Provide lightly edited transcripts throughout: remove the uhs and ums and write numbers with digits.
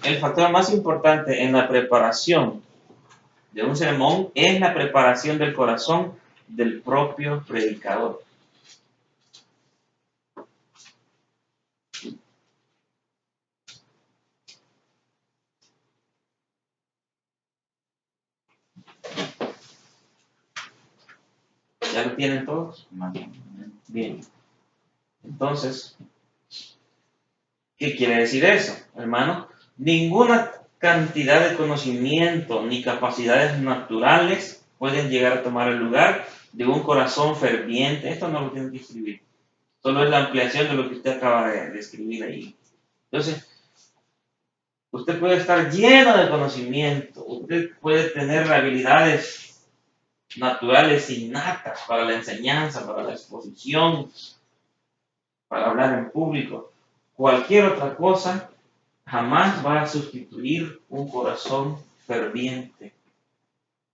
el factor más importante en la preparación de un sermón es la preparación del corazón del propio predicador. ¿Ya lo tienen todos? Bien. Entonces, ¿qué quiere decir eso, hermano? Ninguna cantidad de conocimiento ni capacidades naturales pueden llegar a tomar el lugar de un corazón ferviente. Esto no lo tienen que escribir. Solo es la ampliación de lo que usted acaba de escribir ahí. Entonces, usted puede estar lleno de conocimiento, usted puede tener habilidades naturales innatas para la enseñanza, para la exposición, para hablar en público. Cualquier otra cosa jamás va a sustituir un corazón ferviente,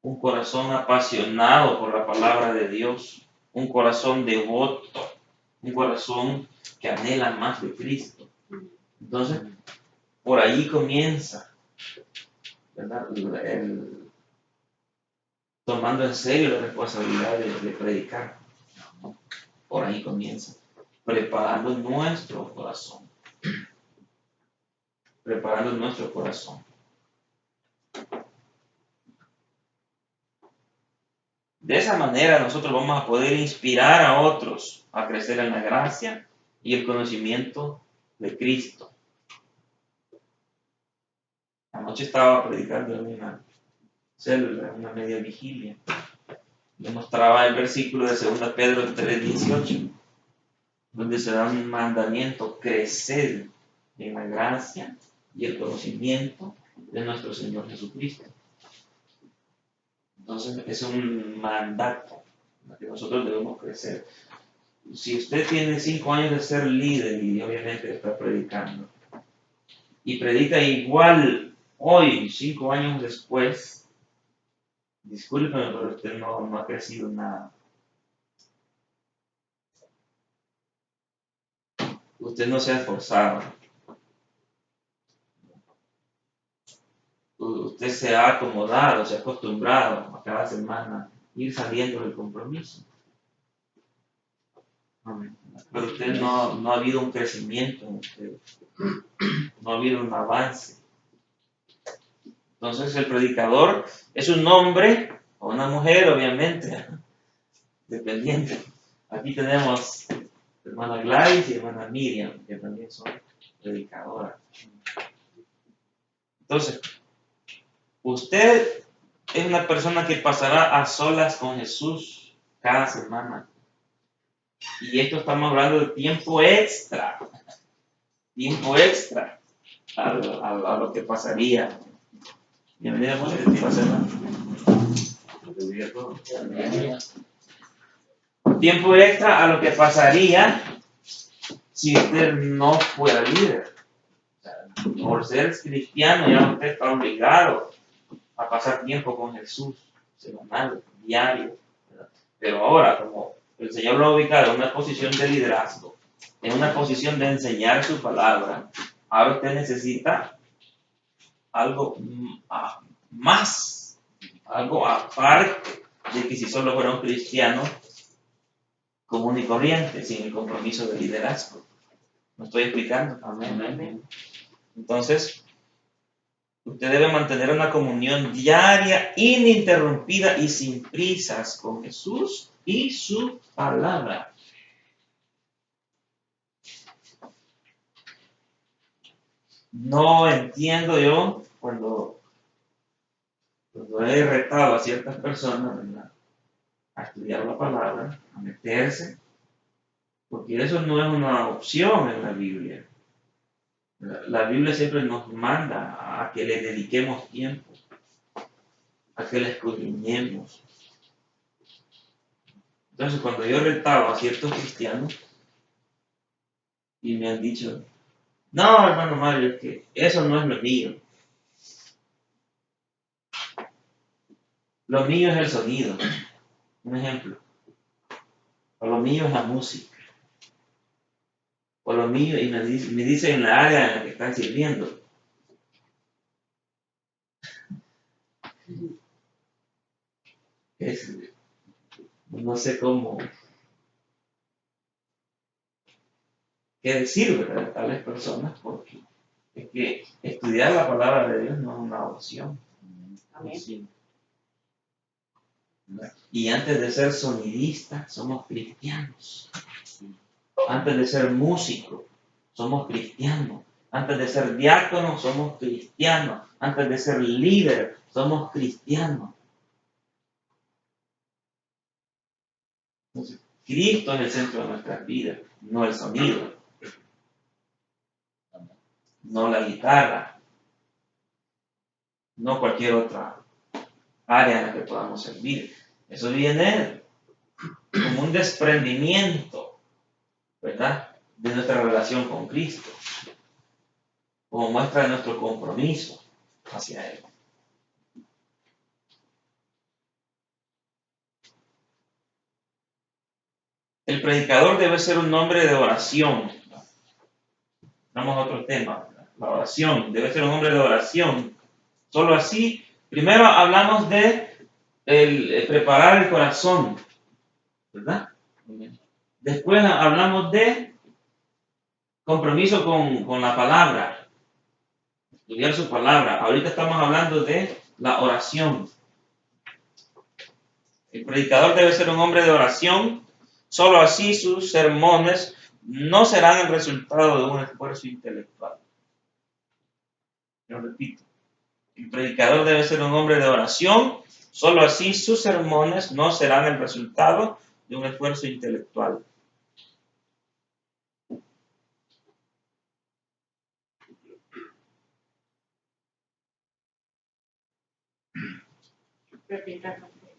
un corazón apasionado por la palabra de Dios, un corazón devoto, un corazón que anhela más de Cristo. Entonces, por ahí comienza, ¿verdad? Tomando en serio la responsabilidad de predicar. Por ahí comienza, preparando nuestro corazón. Preparando nuestro corazón. De esa manera nosotros vamos a poder inspirar a otros a crecer en la gracia y el conocimiento de Cristo. Anoche estaba predicando en una célula, en una media vigilia. Le mostraba el versículo de 2 Pedro 3:18, donde se da un mandamiento: crecer en la gracia y el conocimiento de nuestro Señor Jesucristo. Entonces es un mandato que nosotros debemos crecer. Si usted tiene 5 años de ser líder y obviamente está predicando, y predica igual hoy, 5 años después, discúlpeme, pero usted no ha crecido nada. Usted no se ha esforzado. Usted se ha acomodado, se ha acostumbrado a cada semana ir saliendo del compromiso. Pero usted no ha habido un crecimiento en usted. No ha habido un avance. Entonces el predicador es un hombre o una mujer, obviamente, dependiendo. Aquí tenemos hermana Gladys y hermana Miriam, que también son predicadoras. Entonces, usted es una persona que pasará a solas con Jesús cada semana. Y esto estamos hablando de tiempo extra. Tiempo extra a lo que pasaría. Bienvenida, ¿qué pasa, hermano? Tiempo extra a lo que pasaría si usted no fuera líder. Por ser cristiano ya usted está obligado a pasar tiempo con Jesús, semanal, diario, ¿verdad? Pero ahora, como el Señor lo ha ubicado en una posición de liderazgo, en una posición de enseñar su palabra, ahora usted necesita algo más, algo aparte de que si solo fuera un cristiano común y corriente, sin el compromiso de liderazgo. ¿Me estoy explicando? Amén. Entonces, usted debe mantener una comunión diaria, ininterrumpida y sin prisas con Jesús y su palabra. No entiendo yo cuando he retado a ciertas personas, ¿verdad?, a estudiar la palabra, a meterse, porque eso no es una opción en la Biblia. La Biblia siempre nos manda a que le dediquemos tiempo, a que le escudriñemos. Entonces, cuando yo retaba a ciertos cristianos y me han dicho: no, hermano Mario, es que eso no es lo mío. Lo mío es el sonido, un ejemplo. O lo mío es la música. O lo mío, y me dice en la área en la que están sirviendo. No sé qué decir, ¿verdad?, de tales personas, porque es que estudiar la palabra de Dios no es una opción. Amén. Y antes de ser sonidistas, somos cristianos. Antes de ser músicos, somos cristianos. Antes de ser diáconos, somos cristianos. Antes de ser líder, somos cristianos. Entonces, Cristo es el centro de nuestras vidas, no el sonido, no la guitarra, no cualquier otra área en la que podamos servir. Eso viene como un desprendimiento, ¿verdad?, de nuestra relación con Cristo, como muestra de nuestro compromiso hacia Él. El predicador debe ser un hombre de oración. Vamos a otro tema. La oración. Debe ser un hombre de oración. Solo así. Primero hablamos de preparar el corazón, ¿verdad? Después hablamos de compromiso con la palabra. Estudiar su palabra. Ahorita estamos hablando de la oración. El predicador debe ser un hombre de oración. Solo así sus sermones no serán el resultado de un esfuerzo intelectual. Lo repito. El predicador debe ser un hombre de oración. Solo así sus sermones no serán el resultado de un esfuerzo intelectual.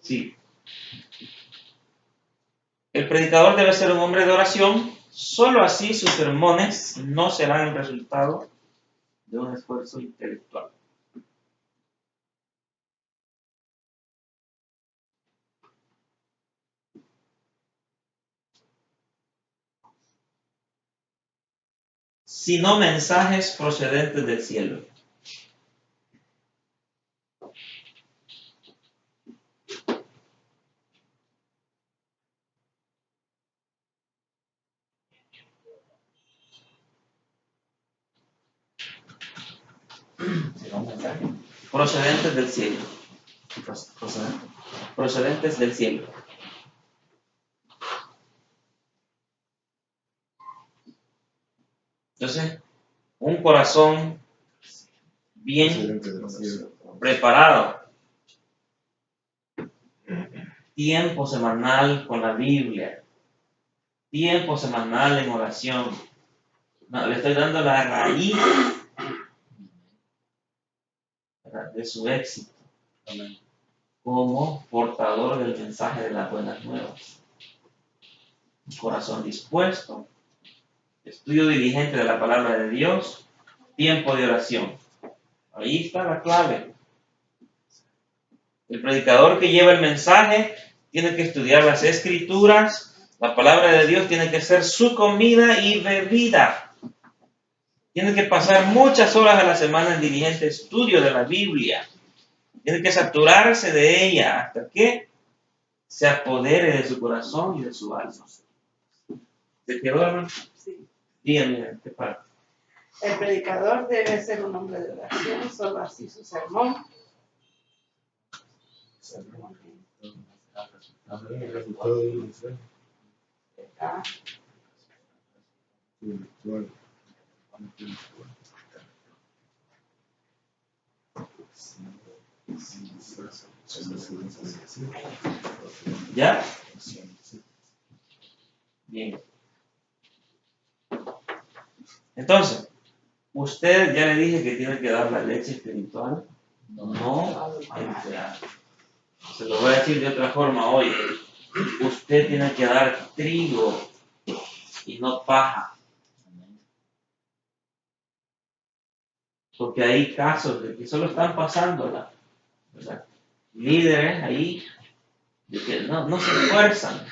Sí. El predicador debe ser un hombre de oración. Solo así sus sermones no serán el resultado de un esfuerzo intelectual. Sino mensajes procedentes del cielo. Procedentes del cielo. Procedentes del cielo. Entonces, un corazón bien preparado. Tiempo semanal con la Biblia. Tiempo semanal en oración. No, le estoy dando la raíz de su éxito como portador del mensaje de las buenas nuevas. Un corazón dispuesto, estudio diligente de la palabra de Dios, tiempo de oración. Ahí está la clave. El predicador que lleva el mensaje tiene que estudiar las escrituras. La palabra de Dios tiene que ser su comida y bebida. Tiene que pasar muchas horas a la semana en diligente estudio de la Biblia. Tiene que saturarse de ella hasta que se apodere de su corazón y de su alma. ¿Se quedó, hermano? Sí. Dígame, ¿qué parte? El predicador debe ser un hombre de oración, solo así su sermón. ¿Ya? Bien. Entonces, usted ya le dije que tiene que dar la leche espiritual, no entera. Se lo voy a decir de otra forma hoy. Usted tiene que dar trigo y no paja. Porque hay casos de que solo están pasándola, ¿verdad? Líderes ahí de que no se esfuerzan.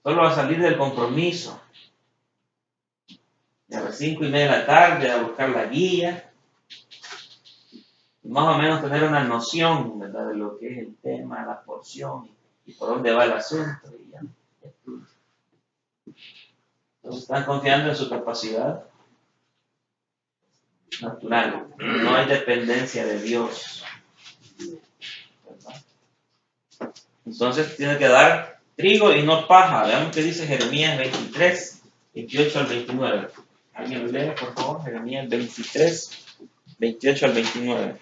Solo a salir del compromiso. Y a las 5:30 de la tarde a buscar la guía. más o menos tener una noción, ¿verdad?, de lo que es el tema, la porción y por dónde va el asunto. Y ya. Entonces están confiando en su capacidad natural. No hay dependencia de Dios, ¿verdad? Entonces tiene que dar trigo y no paja. Veamos qué dice Jeremías 23, 28 al 29. ¿Alguien lee, por favor? Jeremías 23, 28 al 29.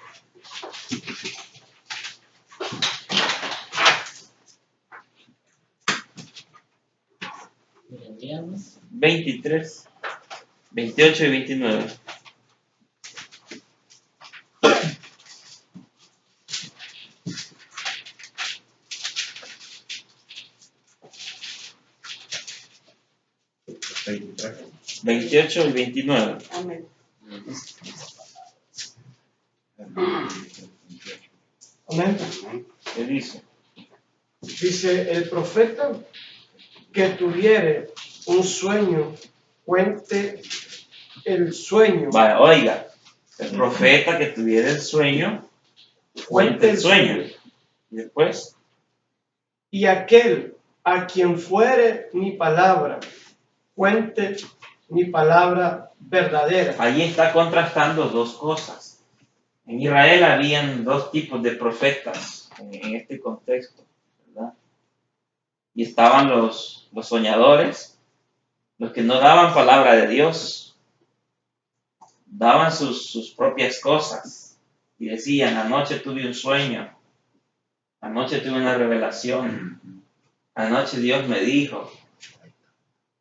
Jeremías 23, 28 y 29. ¿23? 28 y 29. Amén. Amén. ¿Qué dice? Dice, el profeta que tuviere un sueño, cuente el sueño. Vaya, oiga, el profeta que tuviera el sueño, cuente el sueño. Y después, Y aquel a quien fuere mi palabra, cuente mi palabra verdadera. ahí está contrastando dos cosas. En Israel habían dos tipos de profetas en este contexto, ¿verdad? Y estaban los soñadores, los que no daban palabra de Dios, daban sus propias cosas y decían, anoche tuve un sueño, anoche tuve una revelación, anoche Dios me dijo,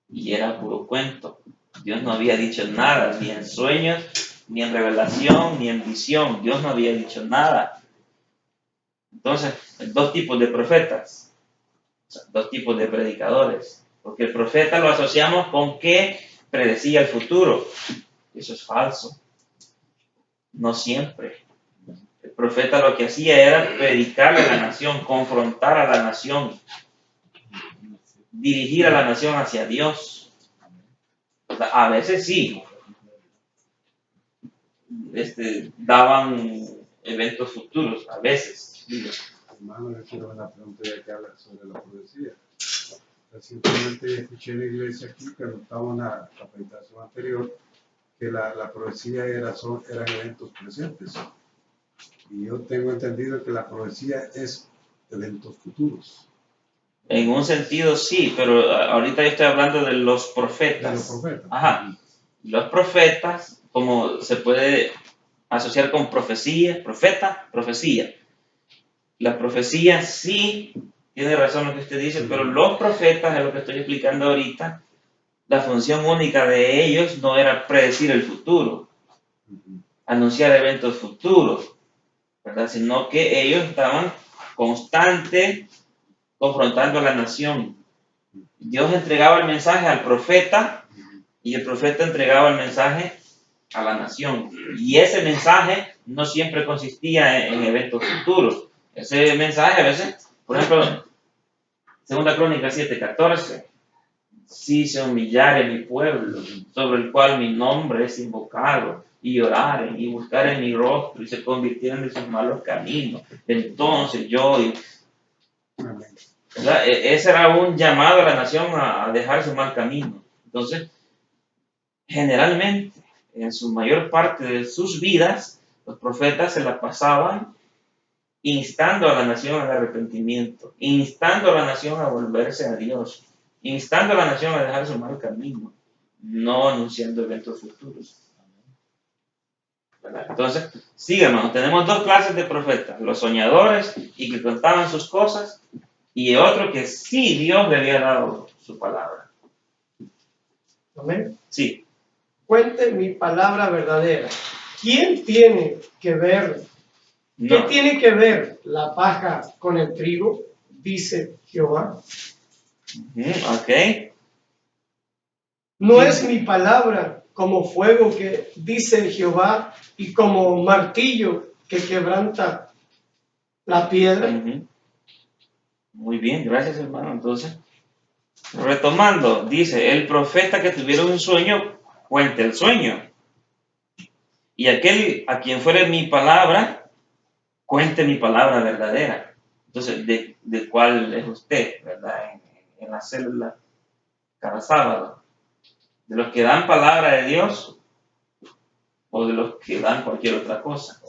y era puro cuento. Dios no había dicho nada, ni en sueños, ni en revelación, ni en visión. Dios no había dicho nada. Entonces, dos tipos de profetas, o sea, dos tipos de predicadores. Porque el profeta lo asociamos con que predecía el futuro. Eso es falso. No siempre. El profeta lo que hacía era predicarle a la nación, confrontar a la nación, dirigir a la nación hacia Dios. A veces sí, daban eventos futuros, a veces. Hermano, yo quiero una pregunta ya que habla sobre la profecía. Recientemente escuché en la iglesia aquí que anotaba una capacitación anterior que la profecía eran eventos presentes. Y yo tengo entendido que la profecía es eventos futuros. En un sentido sí, pero ahorita yo estoy hablando de los profetas. De los profetas. Ajá. Los profetas, como se puede asociar con profecía, profeta, profecía. La profecía sí, tiene razón lo que usted dice, pero los profetas, es lo que estoy explicando ahorita, la función única de ellos no era predecir el futuro, anunciar eventos futuros, ¿verdad? Sino que ellos estaban constantes confrontando a la nación. Dios entregaba el mensaje al profeta y el profeta entregaba el mensaje a la nación. Y ese mensaje no siempre consistía en eventos futuros. Ese mensaje a veces, por ejemplo, 2 Crónicas 7:14, si se humillare mi pueblo, sobre el cual mi nombre es invocado, y oraren y buscaren mi rostro y se convirtieran de sus malos caminos, entonces yo... ¿verdad? Ese era un llamado a la nación a dejar su mal camino. Entonces, generalmente, en su mayor parte de sus vidas, los profetas se la pasaban instando a la nación al arrepentimiento, instando a la nación a volverse a Dios, instando a la nación a dejar su mal camino, no anunciando eventos futuros. ¿Verdad? Entonces, sí, hermanos, tenemos dos clases de profetas, los soñadores y que contaban sus cosas, y otro que sí Dios le había dado su palabra. Amén. Sí. Cuente mi palabra verdadera. ¿Quién tiene que ver? ¿Qué No. tiene que ver la paja con el trigo? Dice Jehová. Ok. ¿No es mi palabra como fuego que dice Jehová y como martillo que quebranta la piedra? Muy bien, gracias hermano. Entonces, retomando, dice, el profeta que tuviera un sueño, cuente el sueño. Y aquel a quien fuere mi palabra, cuente mi palabra verdadera. Entonces, ¿de cuál es usted, verdad? En la célula cada sábado. ¿De los que dan palabra de Dios o de los que dan cualquier otra cosa?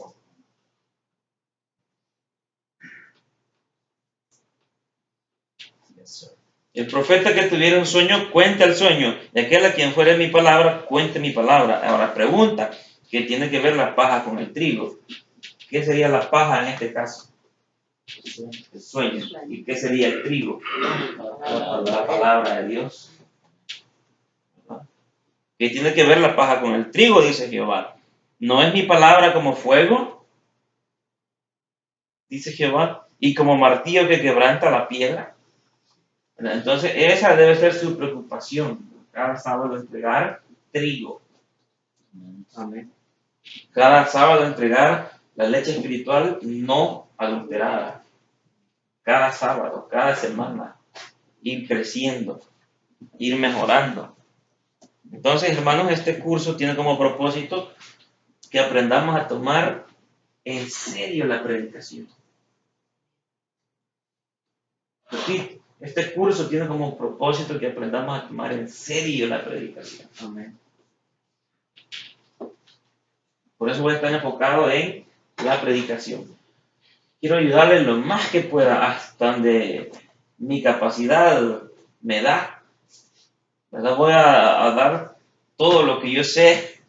El profeta que tuviera un sueño, cuente el sueño. Y aquel a quien fuere mi palabra, cuente mi palabra. Ahora pregunta, ¿qué tiene que ver la paja con el trigo? ¿Qué sería la paja en este caso? El sueño. ¿Y qué sería el trigo? La palabra de Dios. ¿Qué tiene que ver la paja con el trigo? Dice Jehová. ¿No es mi palabra como fuego? Dice Jehová. Y como martillo que quebranta la piedra. Entonces, esa debe ser su preocupación. Cada sábado entregar trigo. Amén. Cada sábado entregar la leche espiritual no adulterada. Cada sábado, cada semana, ir creciendo, ir mejorando. Entonces, hermanos, este curso tiene como propósito que aprendamos a tomar en serio la predicación. Repito, este curso tiene como propósito que aprendamos a tomar en serio la predicación. Amén. Por eso voy a estar enfocado en la predicación. Quiero ayudarles lo más que pueda, hasta donde mi capacidad me da. ¿Verdad? Voy a dar todo lo que yo sé.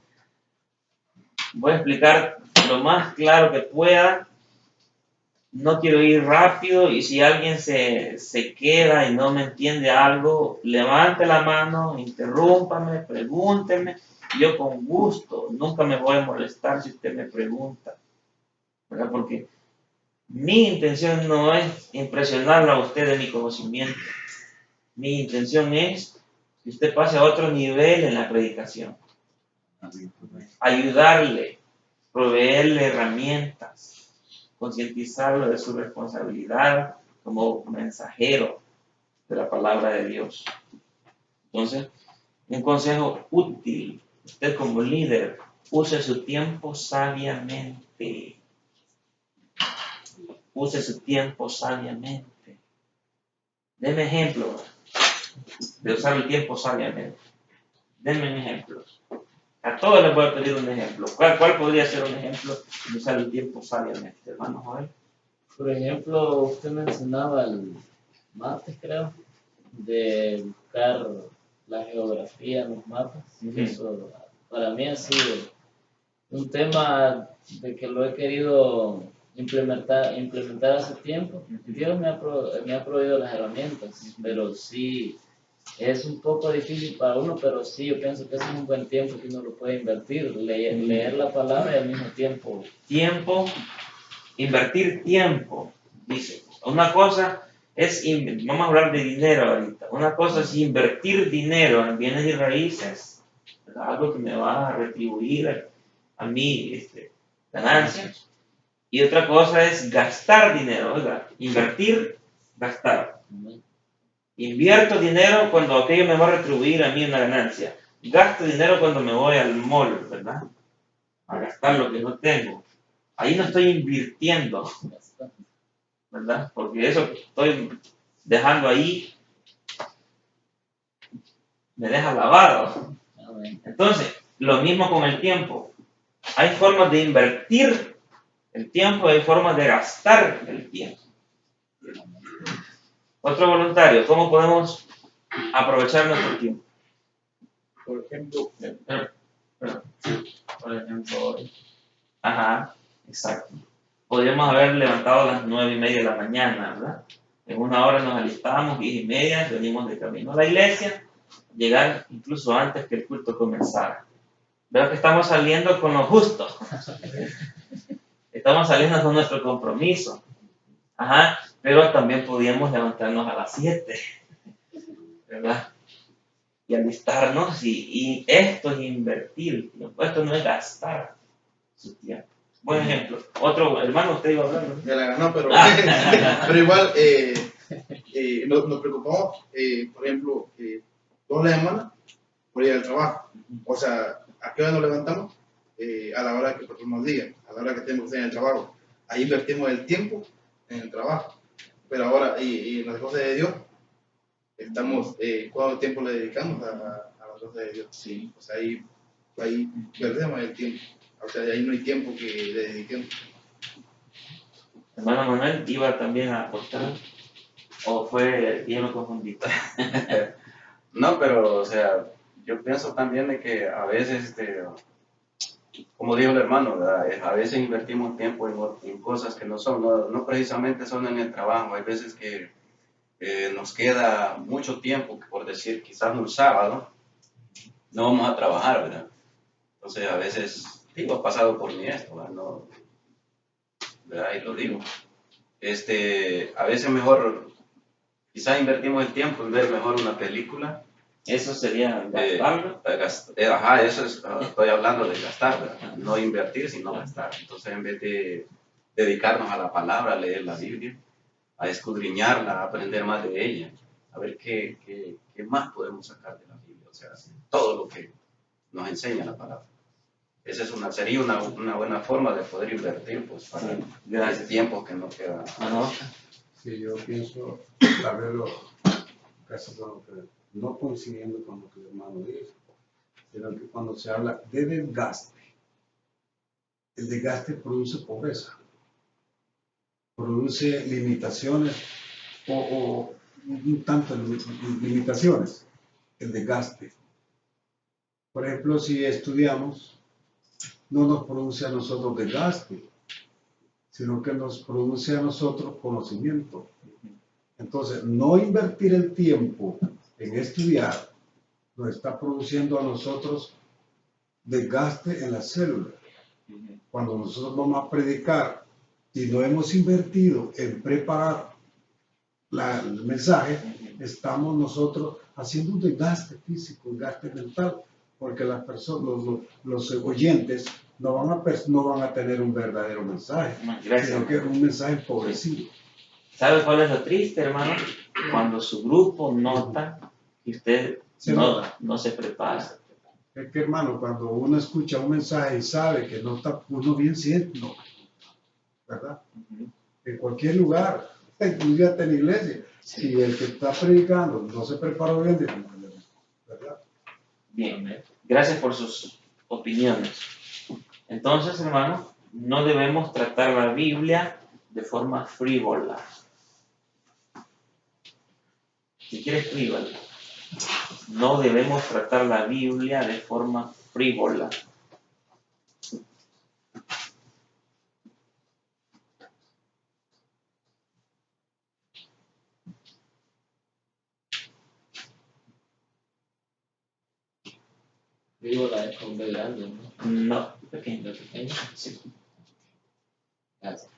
Voy a explicar lo más claro que pueda. No quiero ir rápido, y si alguien se queda y no me entiende algo, levante la mano, interrúmpame, pregúnteme. Yo con gusto, nunca me voy a molestar si usted me pregunta, ¿verdad? Porque mi intención no es impresionarlo a usted de mi conocimiento. Mi intención es que usted pase a otro nivel en la predicación. Ayudarle, proveerle herramientas, concientizarlo de su responsabilidad como mensajero de la palabra de Dios. Entonces, un consejo útil, usted como líder, use su tiempo sabiamente. Use su tiempo sabiamente. Deme ejemplos de usar el tiempo sabiamente. Denme un ejemplo. A todos les voy a pedir un ejemplo. ¿Cuál podría ser un ejemplo de usar el tiempo sabiamente, hermano Joel? Por ejemplo, usted mencionaba el mates, creo, de buscar la geografía en los mapas. Eso para mí ha sido un tema de que lo he querido implementar hace tiempo. Dios me ha proveído las herramientas, pero sí es un poco difícil para uno, pero sí, yo pienso que es un buen tiempo que uno lo puede invertir, leer la palabra y al mismo tiempo. Invertir tiempo, dice. Una cosa es, vamos a hablar de dinero ahorita, una cosa es invertir dinero en bienes y raíces, algo que me va a retribuir a mí ganancias. Y otra cosa es gastar dinero, ¿verdad? Invertir, gastar. Invierto dinero cuando aquello me va a retribuir a mí una ganancia. Gasto dinero cuando me voy al mall, ¿verdad? A gastar lo que no tengo. Ahí no estoy invirtiendo, ¿verdad? Porque eso que estoy dejando ahí me deja lavado. Entonces, lo mismo con el tiempo. Hay formas de invertir el tiempo, hay formas de gastar el tiempo. Otro voluntario, ¿cómo podemos aprovechar nuestro tiempo? Por ejemplo, hoy. Ajá, exacto. Podríamos haber levantado a las 9:30 de la mañana, ¿verdad? En una hora nos alistamos, 10:30, venimos de camino a la iglesia, llegar incluso antes que el culto comenzara. Veo que estamos saliendo con lo justo. Estamos saliendo con nuestro compromiso. Ajá, pero también podíamos levantarnos a las 7, ¿verdad? Y alistarnos, y esto es invertir el tiempo, esto no es gastar su tiempo. Buen ejemplo. Otro hermano, usted iba a hablar, ¿no? Ya la ganó, pero, pero igual nos preocupamos, por ejemplo, toda la semana por ir al trabajo. O sea, ¿a qué hora nos levantamos? A la hora que el patrón nos diga, a la hora que tenemos que estar en el trabajo. ahí invertimos el tiempo en el trabajo. Pero ahora, y en las cosas de Dios, estamos, ¿cuánto tiempo le dedicamos a las cosas de Dios? Sí. O sea, ahí perdemos el tiempo. O sea, ahí no hay tiempo que le dediquemos. Hermano Manuel, ¿iba también a aportar? ¿O fue que yo me confundí? No, pero, o sea, yo pienso también de que a veces, como dijo el hermano, ¿verdad? A veces invertimos tiempo en cosas que no son, no precisamente son en el trabajo. Hay veces que nos queda mucho tiempo, por decir, quizás un sábado, no vamos a trabajar, ¿verdad? Entonces, a veces, digo, ha pasado por mí esto, ¿verdad? No, ¿verdad? Y lo digo. A veces mejor, quizás invertimos el tiempo en ver mejor una película. Eso sería gastarlo. Ajá, eso es, estoy hablando de gastar, ¿verdad? No invertir, sino gastar. Entonces, en vez de dedicarnos a la palabra, a leer la Biblia, a escudriñarla, a aprender más de ella, a ver qué más podemos sacar de la Biblia, o sea, todo lo que nos enseña la palabra. Esa sería una buena forma de poder invertir, pues, para el tiempo que nos queda. Sí, yo pienso, tal vez casi con lo que, no coincidiendo con lo que el hermano dice, sino que cuando se habla de desgaste, el desgaste produce pobreza, produce limitaciones o un tanto limitaciones, el desgaste. Por ejemplo, si estudiamos, no nos produce a nosotros desgaste, sino que nos produce a nosotros conocimiento. Entonces, no invertir el tiempo en estudiar nos está produciendo a nosotros desgaste en las células. Cuando nosotros vamos a predicar y no hemos invertido en preparar el mensaje, estamos nosotros haciendo un desgaste físico, un desgaste mental, porque las personas, los oyentes, no van a tener un verdadero mensaje, sino que es un mensaje empobrecido. ¿Sabe cuál es lo triste, hermano? Cuando su grupo nota que usted no se prepara. Es que, hermano, cuando uno escucha un mensaje y sabe que no está uno bien siendo, ¿verdad? En cualquier lugar, inclusive hasta en la iglesia, si el que está predicando no se preparó bien, ¿verdad? Bien, gracias por sus opiniones. Entonces, hermano, no debemos tratar la Biblia de forma frívola. Si quiere, escríbalo. No debemos tratar la Biblia de forma frívola. Frívola es con B grande, ¿no? No, pequeño. Pequeño. Sí. Gracias.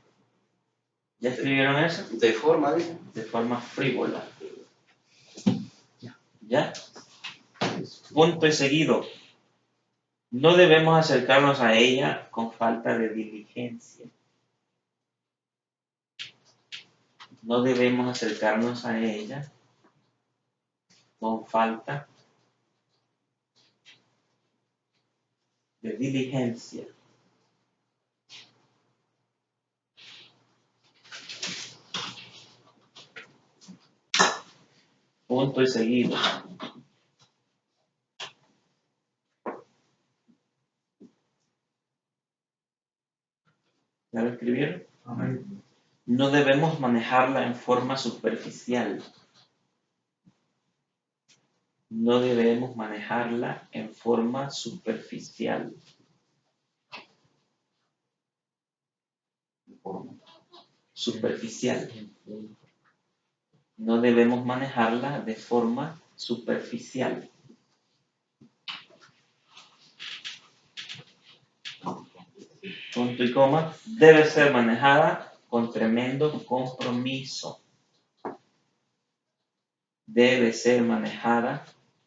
¿Ya escribieron eso? De forma, dice. De forma frívola. ¿Ya? Punto y seguido. No debemos acercarnos a ella con falta de diligencia. No debemos acercarnos a ella con falta de diligencia. Punto y seguido. ¿Ya lo escribieron? No debemos manejarla en forma superficial. No debemos manejarla en forma superficial. Superficial. No debemos manejarla de forma superficial. Punto y coma. Debe ser manejada con tremendo compromiso. Debe ser manejada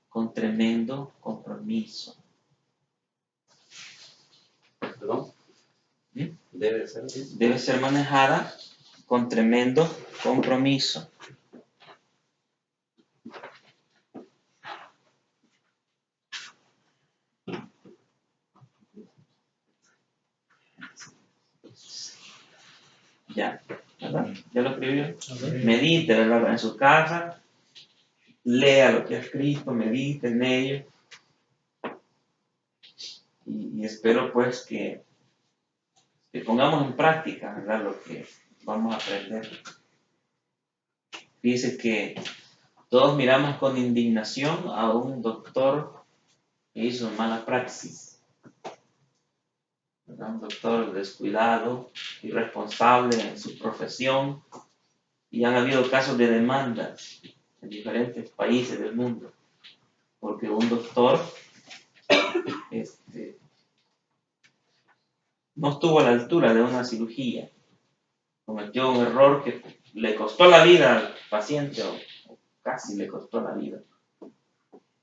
con tremendo compromiso. Perdón. ¿Mm? Debe ser manejada con tremendo compromiso. Ya, ¿verdad? Ya lo escribió. Ok. Medite, ¿verdad? En su casa, lea lo que ha escrito, medite en ello. Y espero pues que pongamos en práctica, ¿verdad? Lo que vamos a aprender. Dice que todos miramos con indignación a un doctor que hizo mala praxis, ¿verdad? Un doctor descuidado, irresponsable en su profesión, y han habido casos de demandas en diferentes países del mundo, porque un doctor no estuvo a la altura de una cirugía, cometió un error que le costó la vida al paciente o casi le costó la vida.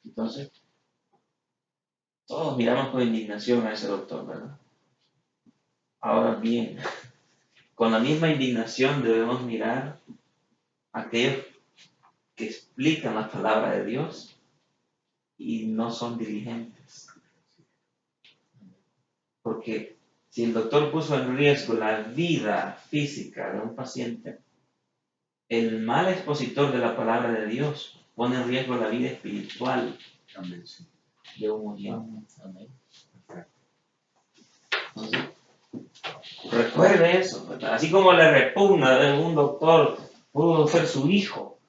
Entonces, todos miramos con indignación a ese doctor, ¿verdad? Ahora bien, con la misma indignación debemos mirar a aquellos que explican la palabra de Dios y no son diligentes. Porque si el doctor puso en riesgo la vida física de un paciente, el mal expositor de la palabra de Dios pone en riesgo la vida espiritual Amén, sí. de un oyente. Amén. Entonces, recuerde eso, ¿verdad? Así como le repugna de un doctor, pudo ser su hijo,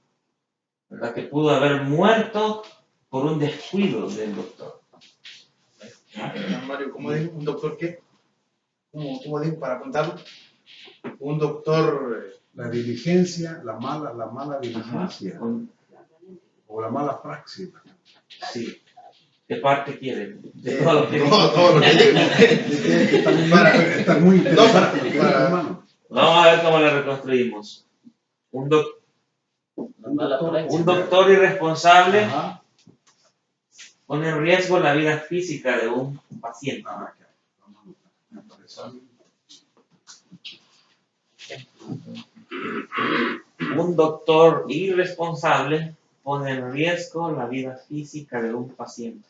¿verdad? Que pudo haber muerto por un descuido del doctor. Mario, ¿cómo dijo? ¿Un doctor qué? ¿Cómo dijo para contarlo? Un doctor. La diligencia, la mala diligencia, o la mala praxis. Sí. ¿Qué parte quieren? De todo lo que todo lo que digo. Está muy interesante lo que dijo, hermano. Vamos a ver cómo le reconstruimos. Un doctor irresponsable Ajá. pone en riesgo la vida física de un paciente. Ah, ya. Vamos a notar. Me parece a mí. Un doctor irresponsable pone en riesgo la vida física de un paciente.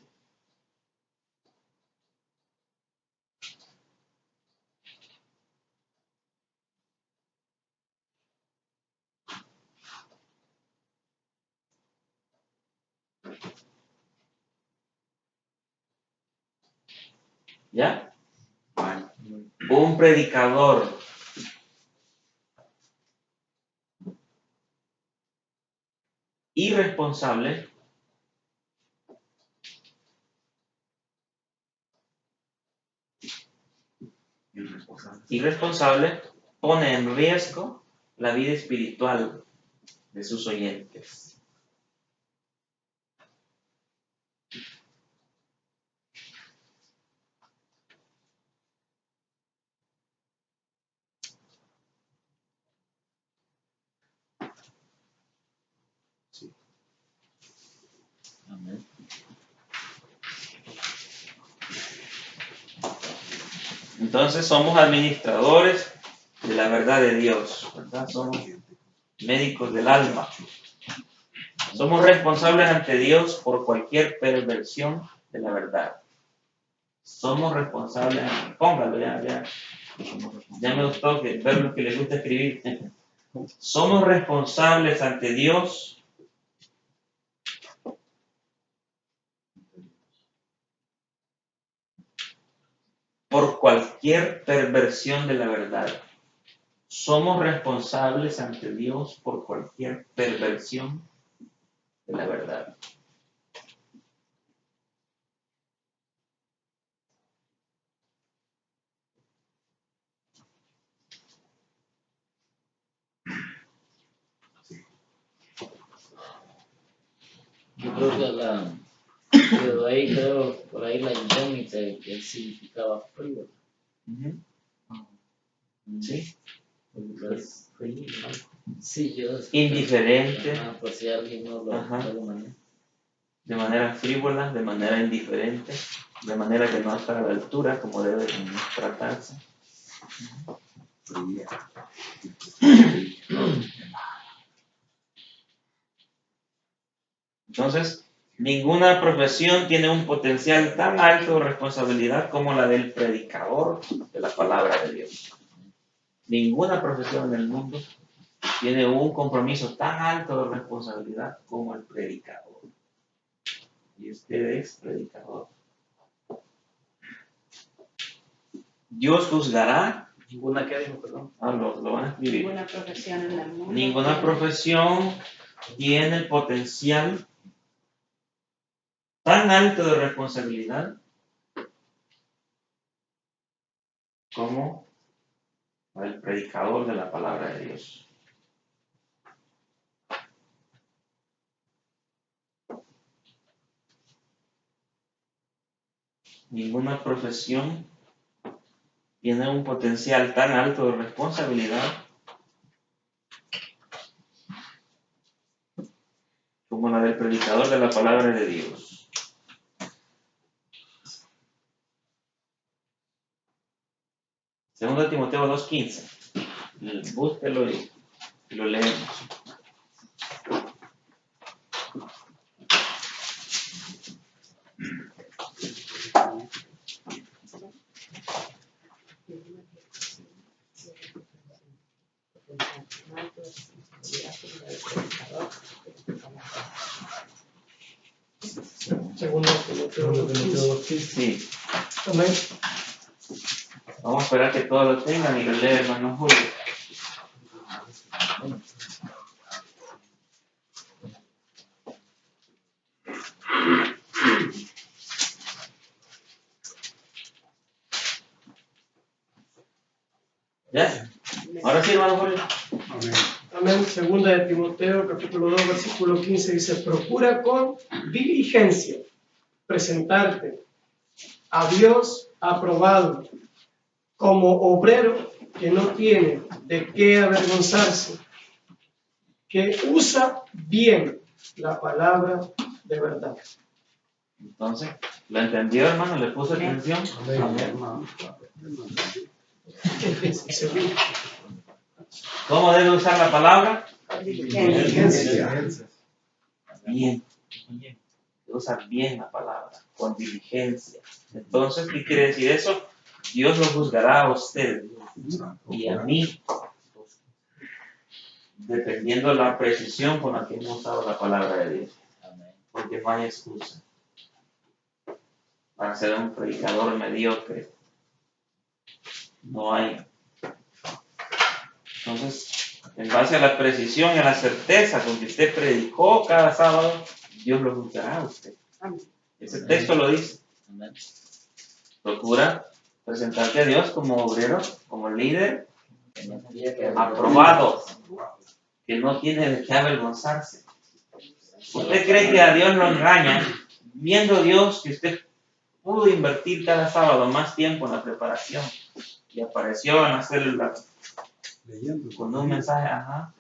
¿Ya? Un predicador irresponsable pone en riesgo la vida espiritual de sus oyentes. Amén. Entonces somos administradores de la verdad de Dios, ¿verdad? Somos médicos del alma. Somos responsables ante Dios por cualquier perversión de la verdad. Somos responsables, póngalo ya me gustó ver lo que les gusta escribir. Somos responsables ante Dios por cualquier perversión de la verdad. Somos responsables ante Dios por cualquier perversión de la verdad. Yo creo quedó ahí, por ahí la incógnita de qué significaba frío. ¿Sí? Pues, sí, yo. Indiferente. Por si alguien no lo maneja. De manera frívola, de manera indiferente, de manera que no está a la altura como debe tratarse. Entonces, ninguna profesión tiene un potencial tan alto de responsabilidad como la del predicador de la palabra de Dios. Ninguna profesión en el mundo tiene un compromiso tan alto de responsabilidad como el predicador. Y usted es predicador. Dios juzgará. Ninguna que dijo, perdón. Lo van a escribir. Ninguna profesión en el mundo. Ninguna profesión tiene el potencial tan alto de responsabilidad como el predicador de la palabra de Dios. Ninguna profesión tiene un potencial tan alto de responsabilidad como la del predicador de la palabra de Dios. Segundo Timoteo 2:15. Búsquelo y lo leemos. Segundo Timoteo 2:15. Sí. Amén. Vamos a esperar que todos lo tengan y lo lee hermano Julio. ¿Ya? Ahora sí, hermano Julio. Amén. Amén. Segunda de Timoteo, capítulo 2, versículo 15, dice, procura con diligencia presentarte a Dios aprobado, como obrero que no tiene de qué avergonzarse, que usa bien la palabra de verdad. Entonces, ¿lo entendió, hermano? ¿Le puso atención? Amén. ¿Cómo debe usar la palabra? Con diligencia. Bien. Usar bien la palabra, con diligencia. Entonces, ¿qué quiere decir eso? Dios lo juzgará a usted y a mí, dependiendo de la precisión con la que hemos usado la palabra de Dios. Porque no hay excusa para ser un predicador mediocre. No hay. Entonces, en base a la precisión y a la certeza con que usted predicó cada sábado, Dios lo juzgará a usted. Ese texto lo dice. Procura presentarte a Dios como obrero, como líder, aprobado, que no tiene de qué avergonzarse. ¿Usted cree que a Dios lo engaña viendo Dios que usted pudo invertir cada sábado más tiempo en la preparación y apareció en la célula con un mensaje? Ajá.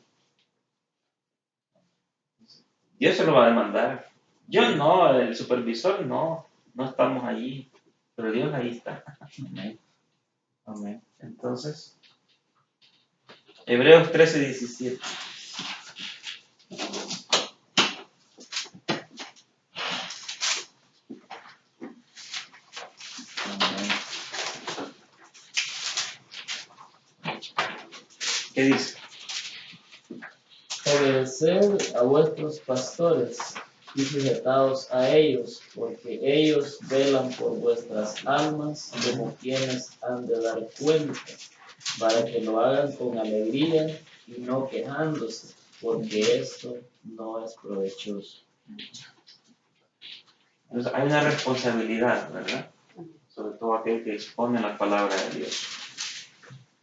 Dios se lo va a demandar. Yo no, el supervisor no estamos allí, pero Dios ahí está. Amén. Entonces, Hebreos 13:17. ¿Qué dice? Obedeced a vuestros pastores y sujetaos a ellos, porque ellos velan por vuestras almas como quienes han de dar cuenta, para que lo hagan con alegría y no quejándose, porque esto no es provechoso. Entonces, hay una responsabilidad, ¿verdad? Sobre todo aquel que expone la palabra de Dios.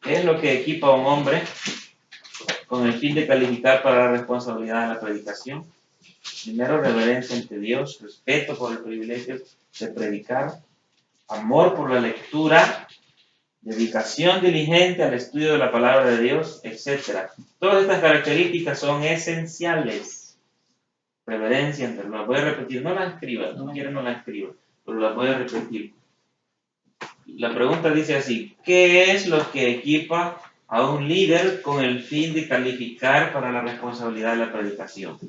¿Qué es lo que equipa a un hombre con el fin de calificar para la responsabilidad de la predicación? Primero, reverencia ante Dios, respeto por el privilegio de predicar, amor por la lectura, dedicación diligente al estudio de la palabra de Dios, etc. Todas estas características son esenciales. Reverencia ante Dios. Las voy a repetir, no las escribas, no quiero no las escribas, pero las voy a repetir. La pregunta dice así: ¿qué es lo que equipa a un líder con el fin de calificar para la responsabilidad de la predicación?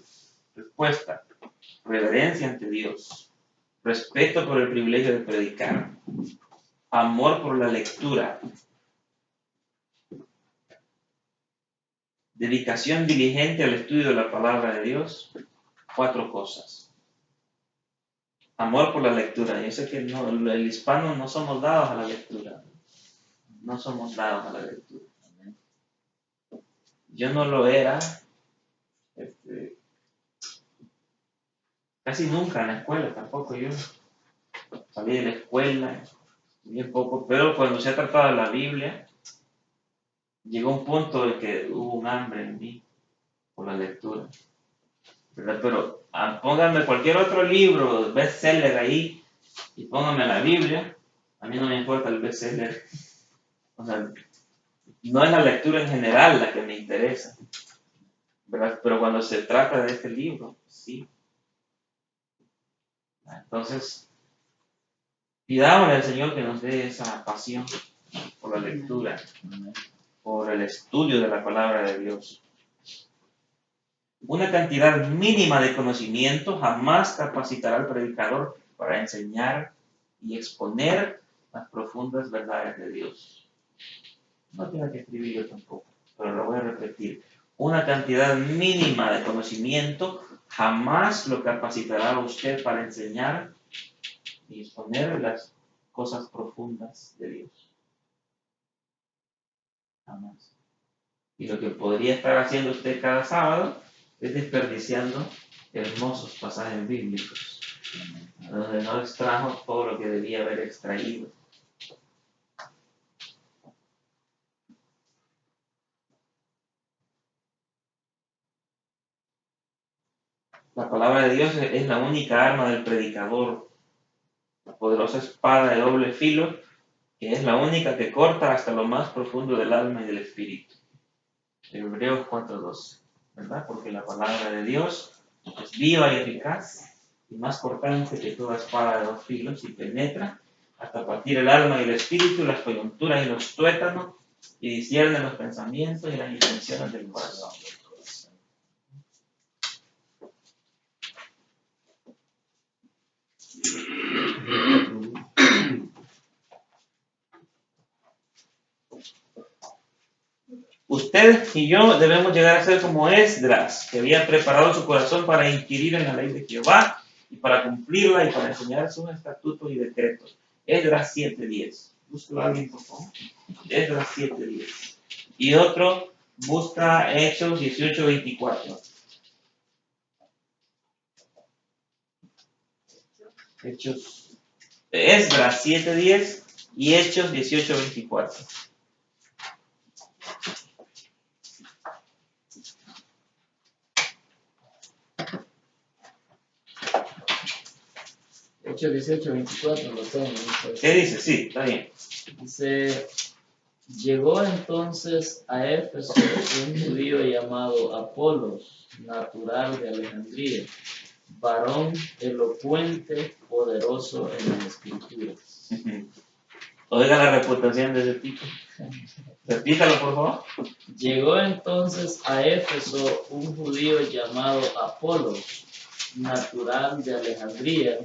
Respuesta: reverencia ante Dios, respeto por el privilegio de predicar, amor por la lectura, dedicación diligente al estudio de la palabra de Dios, 4 cosas. Amor por la lectura. Yo sé que no, el hispano no somos dados a la lectura. No somos dados a la lectura. Yo no lo era. Casi nunca en la escuela tampoco. Yo salí de la escuela bien poco, pero cuando se ha tratado de la Biblia, llegó un punto en que hubo un hambre en mí por la lectura, ¿verdad? Pero pónganme cualquier otro libro, bestseller ahí, y pónganme la Biblia, a mí no me importa el bestseller. O sea, no es la lectura en general la que me interesa, ¿verdad? Pero cuando se trata de este libro, sí. Entonces, pidámosle al Señor que nos dé esa pasión por la lectura, por el estudio de la palabra de Dios. Una cantidad mínima de conocimiento jamás capacitará al predicador para enseñar y exponer las profundas verdades de Dios. No tengo que escribirlo tampoco, pero lo voy a repetir. Una cantidad mínima de conocimiento jamás lo capacitará a usted para enseñar y exponer las cosas profundas de Dios. Jamás. Y lo que podría estar haciendo usted cada sábado es desperdiciando hermosos pasajes bíblicos, donde no extrajo todo lo que debía haber extraído. La palabra de Dios es la única arma del predicador, la poderosa espada de doble filo, que es la única que corta hasta lo más profundo del alma y del espíritu. Hebreos 4:12, ¿verdad? Porque la palabra de Dios es viva y eficaz y más cortante que toda espada de 2 filos y penetra hasta partir el alma y el espíritu, las coyunturas y los tuétanos, y discierne los pensamientos y las intenciones del corazón. Usted y yo debemos llegar a ser como Esdras, que había preparado su corazón para inquirir en la ley de Jehová y para cumplirla y para enseñar sus estatutos y decretos. Esdras 7:10. Búscalo alguien, por favor. Esdras 7:10. Y otro, busca Hechos 18:24. Hechos. Esdras 7:10 y Hechos 18:24. Hechos 18:24 lo tengo. ¿Qué dice? Sí, está bien. Dice, llegó entonces a Éfeso un judío llamado Apolos, natural de Alejandría, varón elocuente, poderoso en las escrituras. Oiga la reputación de ese tipo. Repítalo, por favor. Llegó entonces a Éfeso un judío llamado Apolos, natural de Alejandría,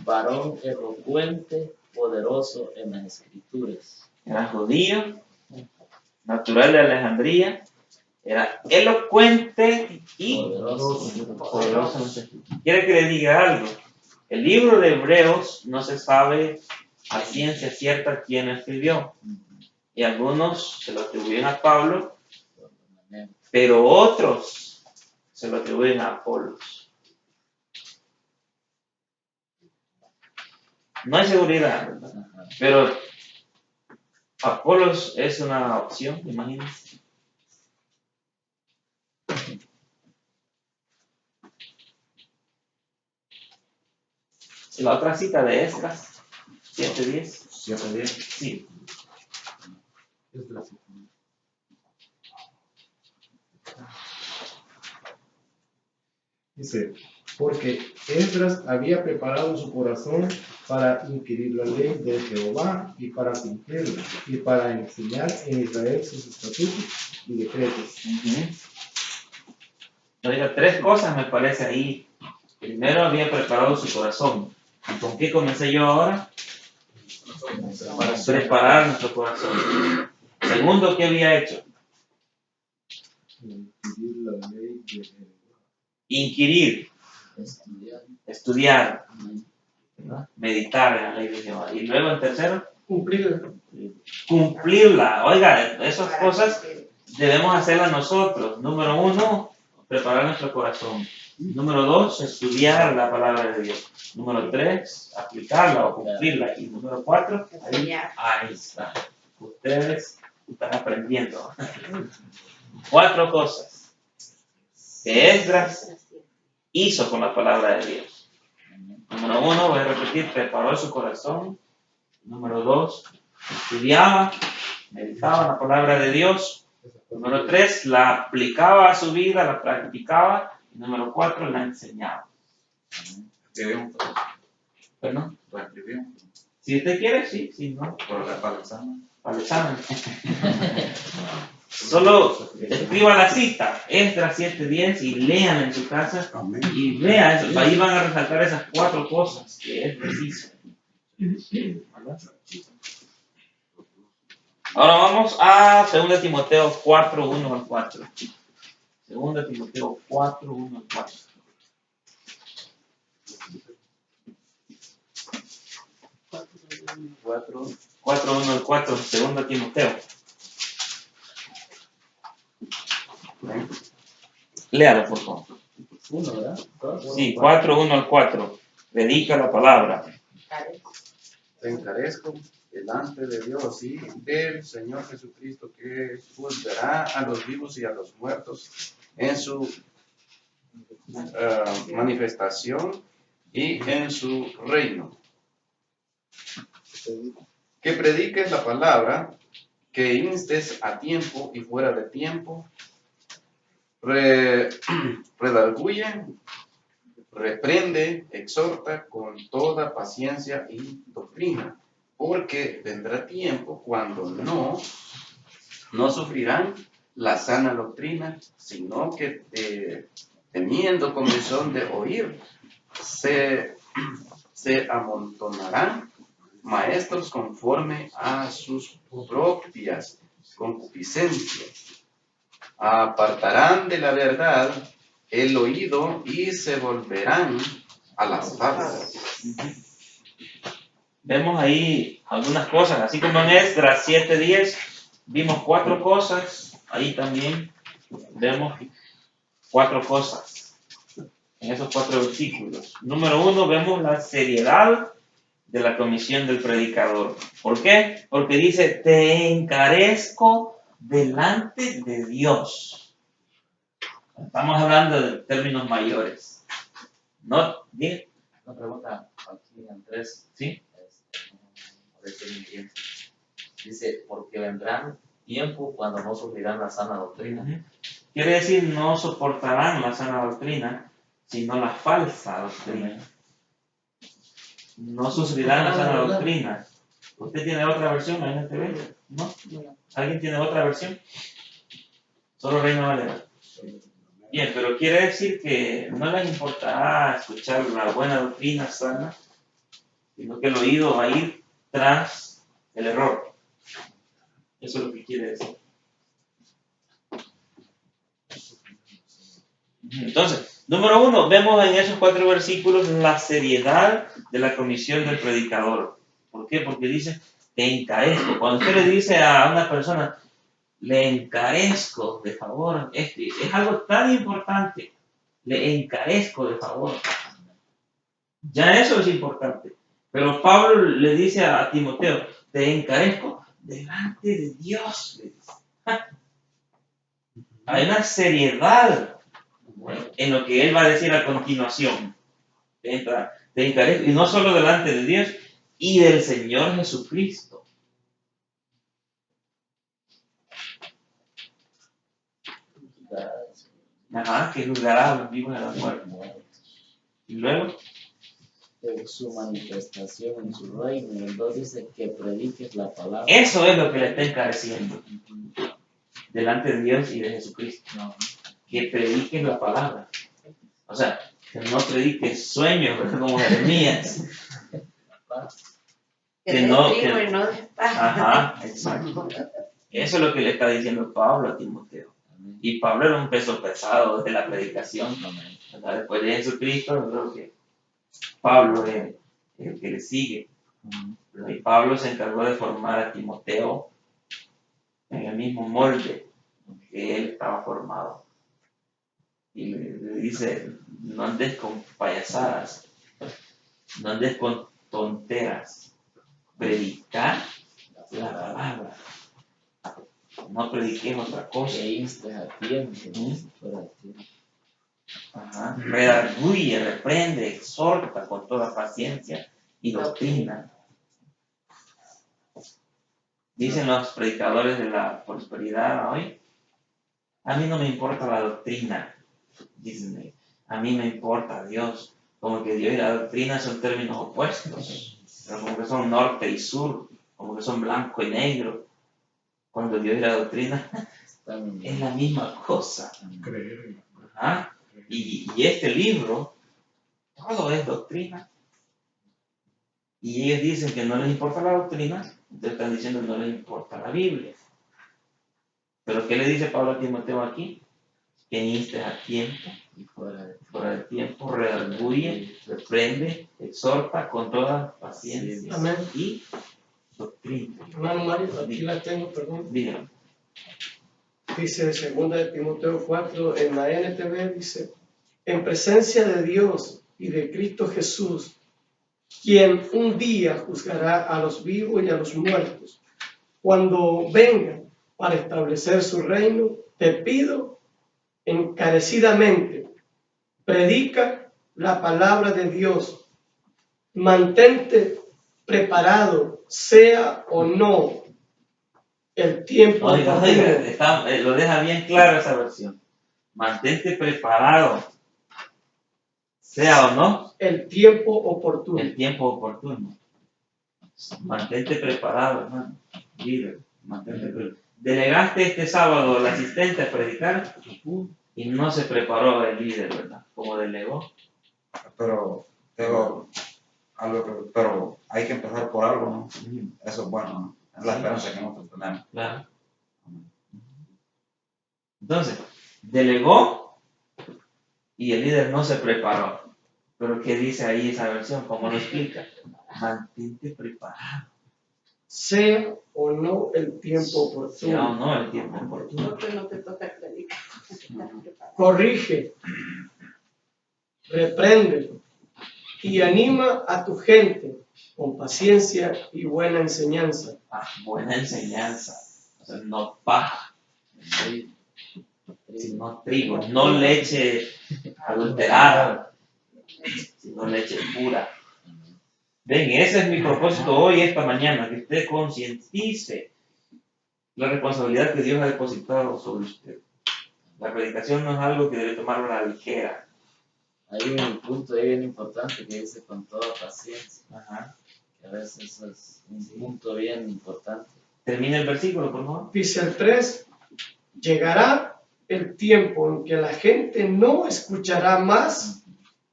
varón elocuente, poderoso en las escrituras. Era judío, natural de Alejandría, era elocuente y poderoso. Quiere que le diga algo. El libro de Hebreos no se sabe a ciencia cierta quién escribió. Y algunos se lo atribuyen a Pablo, pero otros se lo atribuyen a Apolos. No hay seguridad, ¿verdad? Pero Apolos es una opción, imagínense. Y la otra cita de Esdras, 7:10. 7:10. Sí. Dice, porque Esdras había preparado su corazón para inquirir la ley de Jehová y para cumplirla, y para enseñar en Israel sus estatutos y decretos. Oiga, 3 cosas me parece ahí. Primero, había preparado su corazón. ¿Y con qué comencé yo ahora? Para preparar nuestro corazón. Segundo, ¿qué había hecho? Inquirir la ley de Jehová. Inquirir, Estudiar. estudiar, ¿no? Meditar en la ley de Jehová. Y luego el tercero, Cumplirla. cumplirla. Oiga, esas cosas debemos hacerlas nosotros. Número 1, preparar nuestro corazón. Número 2, estudiar la palabra de Dios. Número 3, aplicarla o cumplirla. Y número 4, ahí está. Ustedes están aprendiendo. 4 cosas que Esdras hizo con la palabra de Dios. Número 1, voy a repetir, preparó su corazón. Número 2, estudiaba, meditaba la palabra de Dios. Número 3, la aplicaba a su vida, la practicaba. Y número 4, la enseñaba. Escribimos todo. Bueno, Lo escribimos. si usted quiere, sí, si no, Por la para el examen. para el examen. Solo escriba la cita, Esdras 7:10, y lean en su casa. Amén. Y vea eso, ahí van a resaltar esas 4 cosas que Esdras hizo. ¿Verdad? Ahora vamos a 2 Timoteo 4, 1 al 4. 2 Timoteo 4, 1 al 4. 4, 1 al 4, 2 Timoteo. Léalo, por favor. 1, ¿verdad? Sí, 4, 1 al 4. Predica la palabra. Te encarezco delante de Dios y del Señor Jesucristo, que juzgará a los vivos y a los muertos en su manifestación y en su reino. Que prediques la palabra, que instes a tiempo y fuera de tiempo, redarguye, reprende, exhorta con toda paciencia y doctrina, porque vendrá tiempo cuando no sufrirán la sana doctrina, sino que teniendo comezón de oír, se amontonarán maestros conforme a sus propias concupiscencias. Apartarán de la verdad el oído y se volverán a las falsas. Vemos ahí algunas cosas, así como en Esdras 7:10 vimos 4 cosas, ahí también vemos 4 cosas en esos 4 versículos. Número 1, vemos la seriedad de la comisión del predicador. ¿Por qué? Porque dice, te encarezco delante de Dios. Estamos hablando de términos mayores. ¿No? ¿Bien? Una pregunta aquí, Andrés. ¿Sí? A ver si me entiendes. Dice, porque vendrán tiempo cuando no sufrirán la sana doctrina. Quiere decir, no soportarán la sana doctrina, sino la falsa doctrina. No sufrirán la sana doctrina. ¿Usted tiene otra versión ahí en el TV? ¿No? ¿Alguien tiene otra versión? Solo Reina Valera. Bien, pero quiere decir que no les importará escuchar la buena doctrina sana, sino que el oído va a ir tras el error. Eso es lo que quiere decir. Entonces, número 1, vemos en esos 4 versículos la seriedad de la comisión del predicador. ¿Por qué? Porque dice, te encarezco. Cuando usted le dice a una persona, le encarezco de favor, es algo tan importante, le encarezco de favor. Ya eso es importante. Pero Pablo le dice a Timoteo, te encarezco delante de Dios. Le dice. Hay una seriedad en lo que él va a decir a continuación. Te encarezco, y no solo delante de Dios, y del Señor Jesucristo. Ajá, que juzgará a los vivos y a los muertos. Y luego, De su manifestación en su reino. Y entonces dice que prediques la palabra. eso es lo que le está encareciendo delante de Dios y de Jesucristo. Que prediques la palabra. O sea, que no prediques sueños, ¿verdad? Como Jeremías. Que no- de trigo que- y no de paja. Ajá, exacto. Eso es lo que le está diciendo Pablo a Timoteo. Y Pablo era un peso pesado de la predicación, ¿verdad? Después de Jesucristo, creo que Pablo es el que le sigue. Y Pablo se encargó de formar a Timoteo en el mismo molde que él estaba formado. Y le dice, no andes con payasadas, no andes con tonteras, predicar la palabra, no prediques otra cosa. Que instes a tiempo. Fuera de tiempo. Ajá. Redarguye, reprende, exhorta con toda paciencia y doctrina. Dicen los predicadores de la prosperidad hoy, a mí no me importa la doctrina, dicen, a mí me importa Dios. Como que Dios y la doctrina son términos opuestos, pero como que son norte y sur, como que son blanco y negro, cuando Dios y la doctrina es la misma cosa. Creer. Ajá. Y este libro, todo es doctrina. Y ellos dicen que no les importa la doctrina, entonces están diciendo que no les importa la Biblia. Pero ¿qué le dice Pablo a Timoteo aquí? Que instes a tiempo Y fuera de tiempo, redarguye, reprende, exhorta con toda paciencia Amén. y doctrina. Hermano Mario, aquí la tengo, perdón. Díganme. Dice 2 de Timoteo 4 en la NTV, dice, en presencia de Dios y de Cristo Jesús, quien un día juzgará a los vivos y a los muertos. Cuando venga para establecer su reino, te pido encarecidamente, predica la palabra de Dios, mantente preparado, sea o no el tiempo Oiga, oportuno. lo deja bien claro esa versión. Mantente preparado, sea o no El tiempo oportuno. el tiempo oportuno. Mantente preparado, hermano. Líder, mantente preparado. Delegaste este sábado al asistente a predicar y no se preparó el líder, ¿verdad? Como delegó. Pero tengo algo pero hay que empezar por algo, ¿no? Eso es bueno, ¿no? Es la esperanza que nosotros tenemos. Claro. Entonces, delegó y el líder no se preparó. Pero ¿qué dice ahí esa versión? ¿Cómo lo explica? Mantente preparado. Sea o no el tiempo oportuno. Sea o no el tiempo oportuno. Porque no te toca predicar. Corrige, reprende y anima a tu gente con paciencia y buena enseñanza. Buena enseñanza. O sea, no paja, sino trigo. No leche adulterada, sino leche pura. Ven, ese es mi propósito hoy, esta mañana, que usted concientice la responsabilidad que Dios ha depositado sobre usted. La predicación no es algo que debe tomarlo a la ligera. Hay un punto ahí bien importante que dice con toda paciencia. Ajá. Que a veces eso es un punto bien importante. Termina el versículo, por favor. Dice el 3, llegará el tiempo en que la gente no escuchará más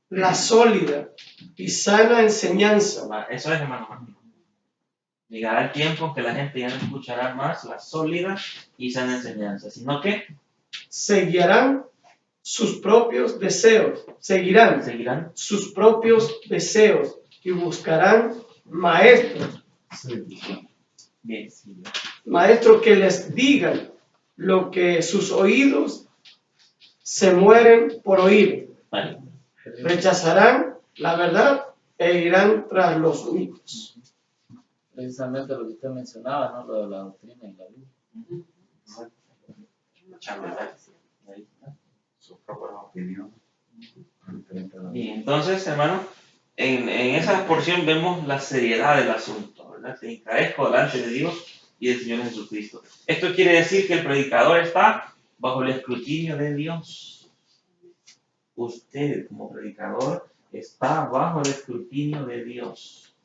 la sólida y sana enseñanza. Eso es, hermano Martín. Llegará el tiempo en que la gente ya no escuchará más la sólida y sana enseñanza, sino que Seguirán sus propios deseos, seguirán sus propios deseos y buscarán maestros, bien. maestros que les digan lo que sus oídos se mueren por oír. Vale. Rechazarán la verdad e irán tras los mitos. Precisamente lo que usted mencionaba, ¿no? Lo de la doctrina y la Biblia. Su propia opinión. Y entonces, hermano, en esa porción vemos la seriedad del asunto, ¿verdad? Te encarezco delante de Dios y del Señor Jesucristo. Esto quiere decir que el predicador está bajo el escrutinio de Dios. Usted, como predicador, está bajo el escrutinio de Dios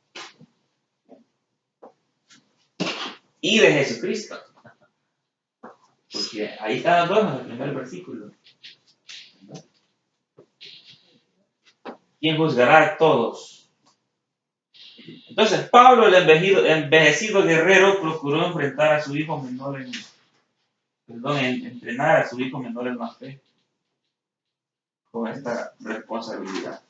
y de Jesucristo. Porque ahí están las dos en el primer versículo. ¿Quién juzgará a todos? Entonces, Pablo, el envejecido guerrero, procuró enfrentar a su hijo menor entrenar a su hijo menor en la fe con esta responsabilidad.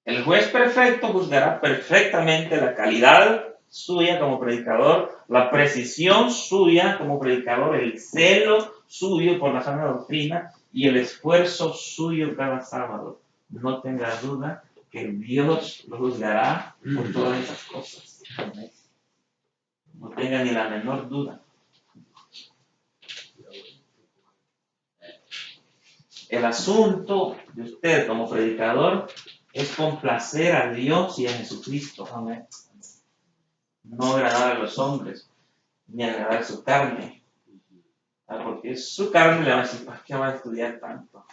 El juez perfecto juzgará perfectamente la calidad suya como predicador, la precisión suya como predicador, el celo suyo por la sana doctrina y el esfuerzo suyo cada sábado. No tenga duda que Dios lo juzgará por todas esas cosas. No tenga ni la menor duda. El asunto de usted como predicador es complacer a Dios y a Jesucristo. Amén. No agradar a los hombres, ni agradar su carne. Porque su carne le va a decir, ¿para qué va a estudiar tanto?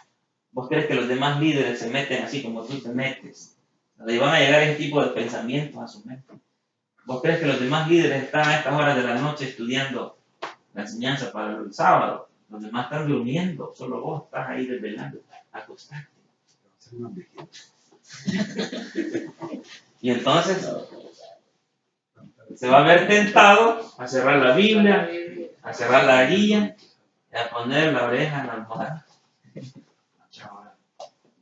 ¿Vos crees que los demás líderes se meten así como tú te metes? Le van a llegar ese tipo de pensamientos a su mente. ¿Vos crees que los demás líderes están a estas horas de la noche estudiando la enseñanza para el sábado? Los demás están durmiendo, solo vos estás ahí desvelando, acostarte. Y entonces se va a ver tentado a cerrar la Biblia, a cerrar la guía y a poner la oreja en la almohada,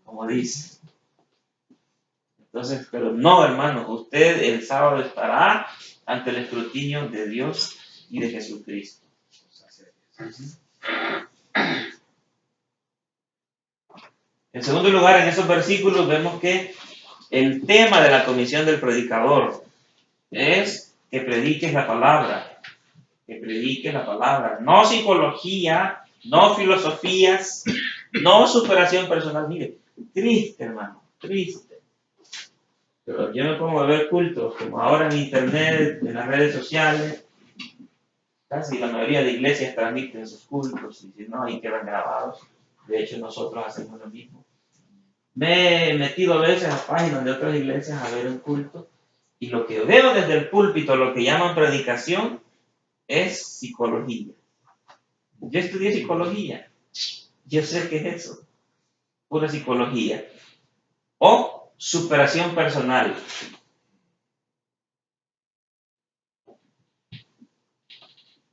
como dice. Entonces, pero no, hermano, usted el sábado estará ante el escrutinio de Dios y de Jesucristo. En segundo lugar, en esos versículos vemos que el tema de la comisión del predicador es que prediques la palabra, no psicología, no filosofías, no superación personal. Mire, triste, hermano, triste. Pero yo me pongo a ver cultos, como ahora en internet, en las redes sociales, casi la mayoría de iglesias transmiten sus cultos y no, ahí quedan grabados. De hecho, nosotros hacemos lo mismo. Me he metido a veces a páginas de otras iglesias a ver un culto y lo que veo desde el púlpito, lo que llaman predicación, es psicología. Yo estudié psicología. Yo sé qué es eso. Pura psicología. O superación personal.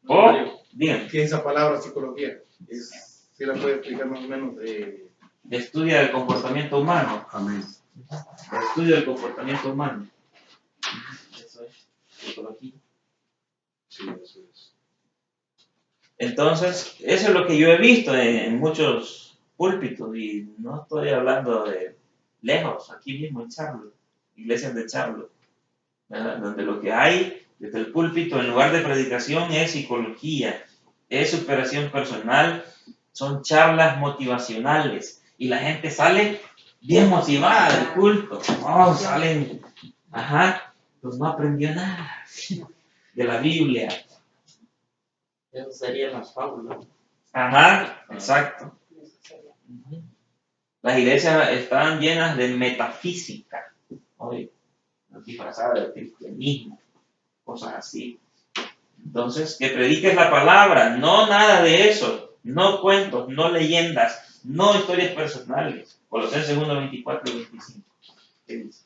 O, díganme. ¿Qué es esa palabra psicología? ¿Sí la puede explicar más o menos? De estudio del comportamiento humano. Amén. De estudio del comportamiento humano. Eso es psicología. Sí, eso es. Entonces, eso es lo que yo he visto en muchos púlpitos y no estoy hablando de lejos, aquí mismo en Charlotte, iglesias de Charlotte, ¿verdad? Donde lo que hay desde el púlpito en lugar de predicación es psicología, es superación personal, son charlas motivacionales y la gente sale bien motivada del culto, salen, pues no aprendió nada de la Biblia. Eso serían las fábulas. Exacto. Las iglesias están llenas de metafísica, disfrazadas de cristianismo, cosas así. Entonces, que prediques la palabra, no nada de eso, no cuentos, no leyendas, no historias personales. Colosenses 1, 24 y 25. ¿Qué dice?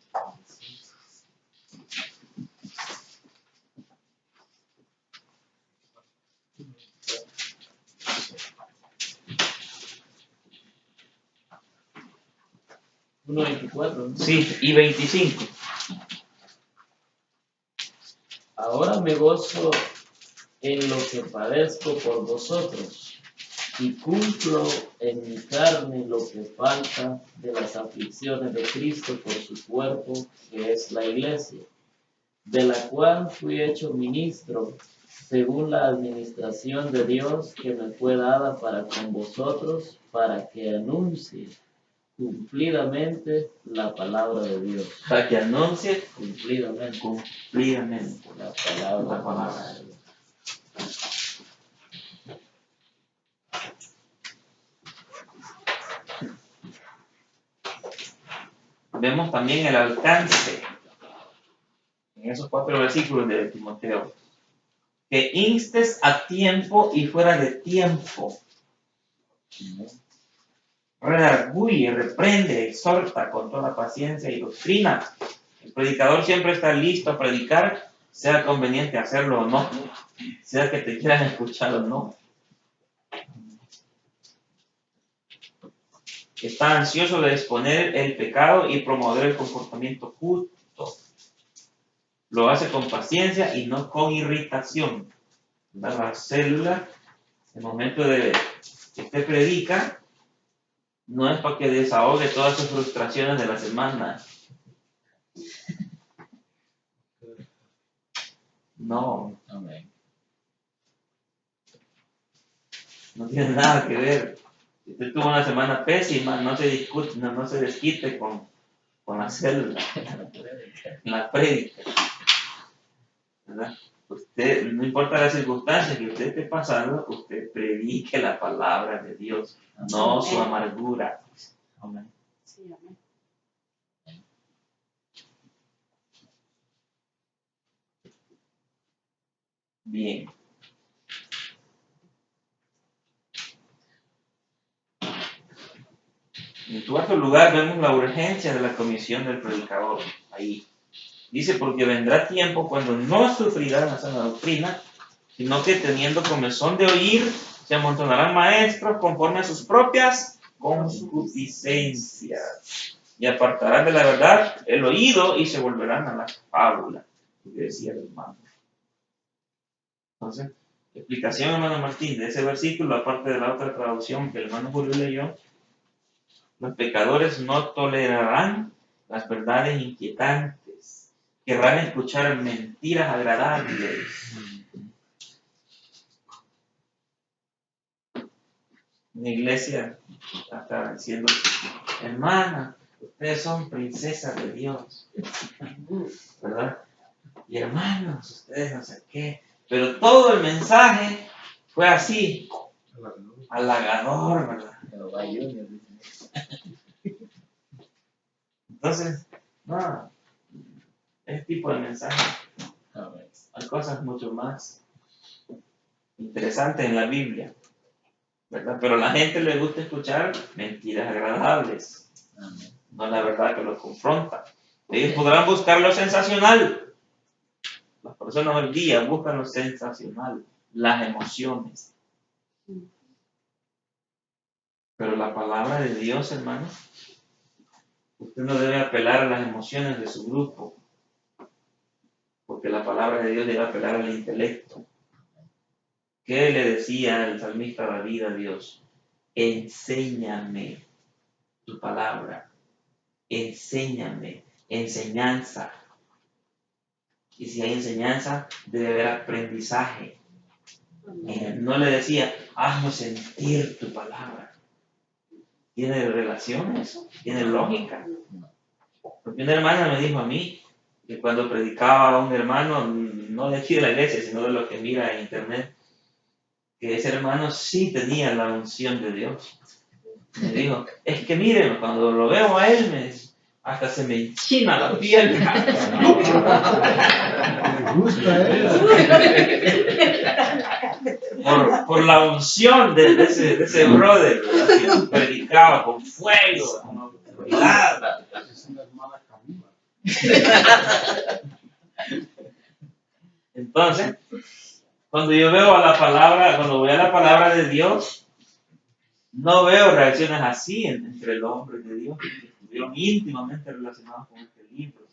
Uno 24, ¿no? Sí, y 25. Ahora me gozo en lo que padezco por vosotros y cumplo en mi carne lo que falta de las aflicciones de Cristo por su cuerpo, que es la iglesia, de la cual fui hecho ministro según la administración de Dios que me fue dada para con vosotros, para que anuncie cumplidamente la palabra de Dios. Para que anuncie Cumplidamente la palabra de Dios. Vemos también el alcance en esos 4 versículos de Timoteo. Que instes a tiempo y fuera de tiempo. Redarguye, reprende, exhorta con toda paciencia y doctrina. El predicador siempre está listo a predicar sea conveniente hacerlo o no, sea que te quieran escuchar o no. Está ansioso de exponer el pecado y promover el comportamiento justo. Lo hace con paciencia y no con irritación. La célula, el momento de que usted predica, no es para que desahogue todas sus frustraciones de la semana. No, Amén. no tiene nada que ver. Si usted tuvo una semana pésima, no se discute, no se desquite con la célula, en la prédica, ¿verdad? Usted, no importa las circunstancias que usted esté pasando, usted predique la palabra de Dios, no su amargura. Amén. Sí, amén. Bien. En cuarto lugar, vemos la urgencia de la comisión del predicador. Ahí dice, porque vendrá tiempo cuando no sufrirán la sana doctrina, sino que teniendo comezón de oír, se amontonarán maestros conforme a sus propias concupiscencias, y apartarán de la verdad el oído y se volverán a la fábula, que decía el hermano. Entonces, explicación, hermano Martín, de ese versículo, aparte de la otra traducción que el hermano Julio leyó: los pecadores no tolerarán las verdades inquietantes, querrán escuchar mentiras agradables. La iglesia está diciendo, hermana, ustedes son princesas de Dios, ¿verdad? Y hermanos, ustedes no sé qué. Pero todo el mensaje fue así, halagador, ¿verdad? Pero va Junior. Entonces, no, ese tipo de mensaje, Amén. hay cosas mucho más interesantes en la Biblia, ¿verdad? Pero a la gente le gusta escuchar mentiras agradables, Amén. no la verdad que los confronta. Ellos podrán buscar lo sensacional. Las personas hoy día buscan lo sensacional, las emociones. Pero la palabra de Dios, hermano, usted no debe apelar a las emociones de su grupo, porque la palabra de Dios debe apelar al intelecto. ¿Qué le decía el salmista David a Dios? Enséñame tu palabra, enséñame, enseñanza. Y si hay enseñanza, debe haber aprendizaje. No le decía, hazme sentir tu palabra. ¿Tiene relación eso? ¿Tiene lógica? Porque una hermana me dijo a mí que cuando predicaba a un hermano, no de aquí de la iglesia, sino de lo que mira en internet, que ese hermano sí tenía la unción de Dios. Me dijo, es que miren, cuando lo veo a él, hasta se me enchina la piel. Me gusta eso. Por la unción de ese brother, ¿verdad? Que predicaba con fuego, con autoridad. Es una hermana Camila. Entonces, cuando yo veo a la palabra, cuando voy a la palabra de Dios, no veo reacciones así entre los hombres de Dios que estuvieron íntimamente relacionados con este libro.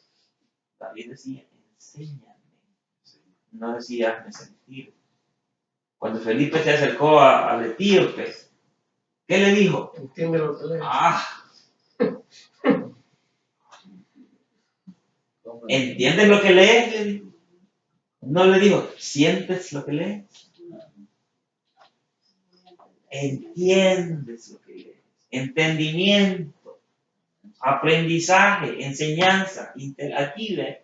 David decía, enséñame. No decía, hazme sentir. Cuando Felipe se acercó al etíope, ¿qué le dijo? Entiende lo que lees. ¿Entiendes lo que lees? Le dijo. No le dijo, ¿sientes lo que lees? Entiendes lo que lees. Entendimiento, aprendizaje, enseñanza. Aquí ve.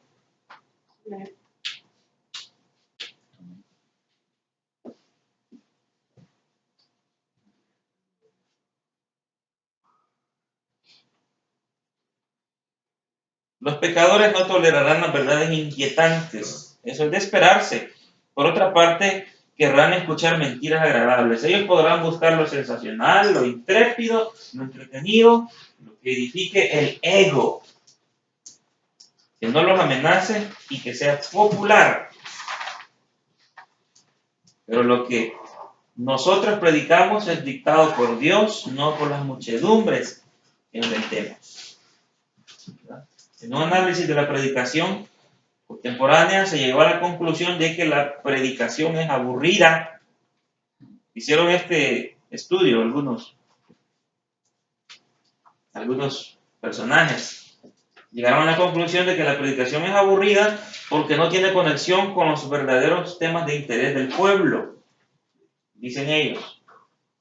Los pecadores no tolerarán las verdades inquietantes. Eso es de esperarse. Por otra parte, querrán escuchar mentiras agradables. Ellos podrán buscar lo sensacional, lo intrépido, lo entretenido, lo que edifique el ego. que no los amenace y que sea popular. Pero lo que nosotros predicamos es dictado por Dios, no por las muchedumbres que inventemos. En un análisis de la predicación contemporánea se llegó a la conclusión de que la predicación es aburrida. Hicieron este estudio algunos personajes. Llegaron a la conclusión de que la predicación es aburrida porque no tiene conexión con los verdaderos temas de interés del pueblo. Dicen ellos.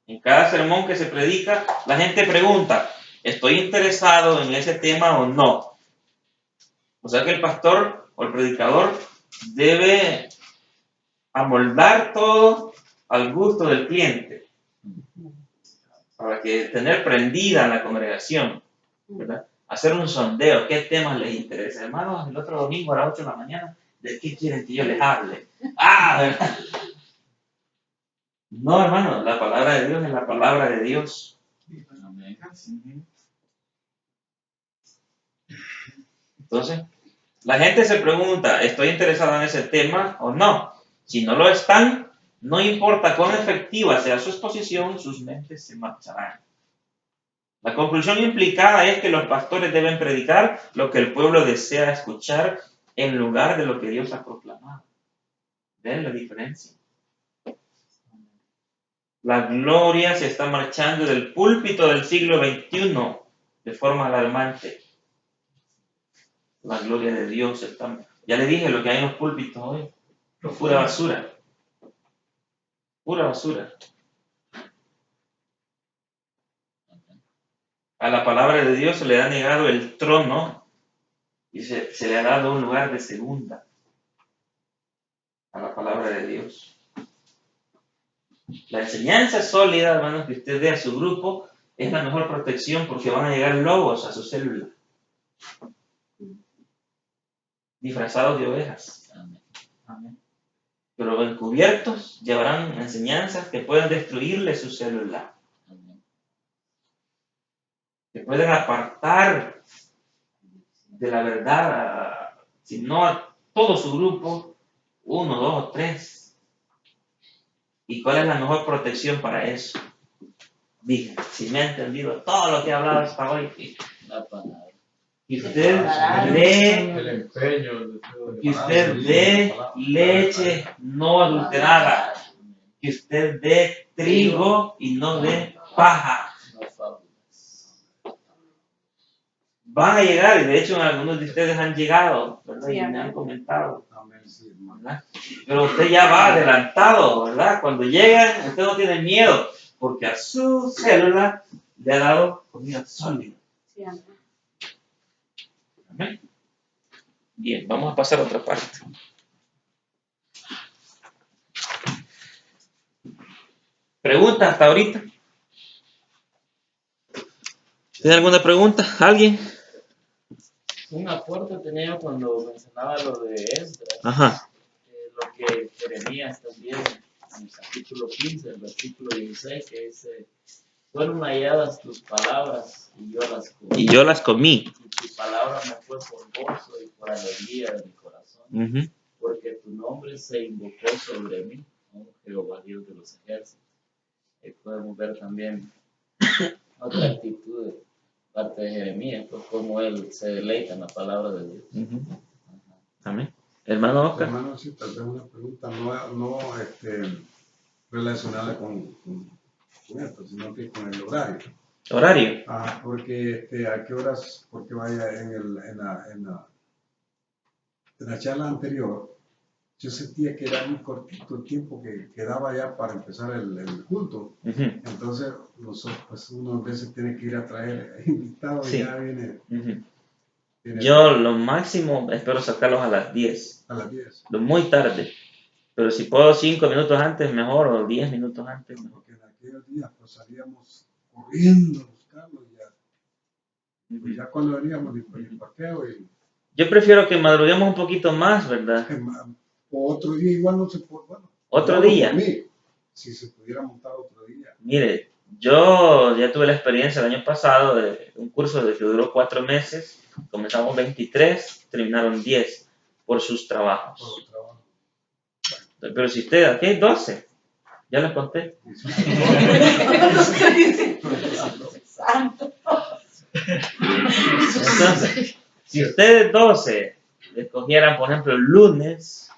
En cada sermón que se predica, la gente pregunta, ¿estoy interesado en ese tema o no? O sea que el pastor o el predicador debe amoldar todo al gusto del cliente para que tener prendida la congregación, ¿verdad? Hacer un sondeo, ¿qué temas les interesa? Hermanos, el otro domingo a las 8 de la mañana, ¿de qué quieren que yo les hable? ¿Verdad? No, hermano, la palabra de Dios es la palabra de Dios. Entonces, la gente se pregunta, ¿estoy interesado en ese tema o no? Si no lo están, no importa cuán efectiva sea su exposición, sus mentes se marcharán. La conclusión implicada es que los pastores deben predicar lo que el pueblo desea escuchar en lugar de lo que Dios ha proclamado. ¿Ven la diferencia? La gloria se está marchando del púlpito del siglo XXI de forma alarmante. La gloria de Dios está... Ya le dije lo que hay en los púlpitos hoy. Pura basura. Pura basura. A la palabra de Dios se le ha negado el trono y se le ha dado un lugar de segunda. A la palabra de Dios. La enseñanza sólida, hermanos, que usted dé a su grupo es la mejor protección porque van a llegar lobos a su célula. Disfrazados de ovejas. Amén. Pero encubiertos llevarán enseñanzas que pueden destruirle su célula. Que pueden apartar de la verdad, si no a todo su grupo, 1, 2 o 3. ¿Y cuál es la mejor protección para eso? Dije, si me ha entendido todo lo que he hablado hasta hoy, La palabra. que usted dé, El empeño. que usted dé leche no adulterada, que usted dé trigo y no dé paja. Van a llegar, y de hecho algunos de ustedes han llegado, ¿verdad? Sí, Y me han comentado, Amén, sí, hermano. ¿verdad? Pero usted ya va adelantado, ¿verdad? Cuando llegan, usted no tiene miedo, porque a su célula le ha dado comida sólida. Sí, amén. Amén. Bien, vamos a pasar a otra parte. ¿Pregunta hasta ahorita? ¿Tiene alguna pregunta? ¿Alguien? Un aporte tenía cuando mencionaba lo de Esdras, Ajá. lo que Jeremías también, en el capítulo 15, el versículo 16, que dice, fueron halladas tus palabras y yo las comí. Y yo las comí. Y tu palabra me fue por gozo y por alegría de mi corazón, porque tu nombre se invocó sobre mí, ¿no? Jehová Dios de los ejércitos. Ahí podemos ver también otra actitud de parte de Jeremías, pues como él se deleita en la palabra de Dios. Amén. Hermano Oscar. Hermano, sí, tal vez una pregunta no relacionada con esto, sino que con el horario. ¿Horario? Porque a qué horas, porque vaya en la charla anterior, yo sentía que era muy cortito el tiempo que quedaba ya para empezar el culto. Entonces, nosotros, pues uno a veces tiene que ir a traer invitados, sí. Y ya viene. Yo lo máximo espero sacarlos a las 10. A las 10. Lo muy tarde. Pero si puedo 5 minutos antes, mejor, o 10 minutos antes, mejor. Porque en aquellos días pues salíamos corriendo a buscarlo y ya. Pues ya cuando veníamos el parqueo y... Yo prefiero que madruguemos un poquito más, ¿verdad? O otro día igual no se puede, bueno. ¿Otro día? Si se pudiera montar otro día. Mire, yo ya tuve la experiencia el año pasado de un curso que duró 4 meses Comenzamos 23, terminaron 10 por sus trabajos. Pero si usted, aquí hay 12, ya les conté. Santo. Entonces, si ustedes 12 escogieran, por ejemplo, el lunes,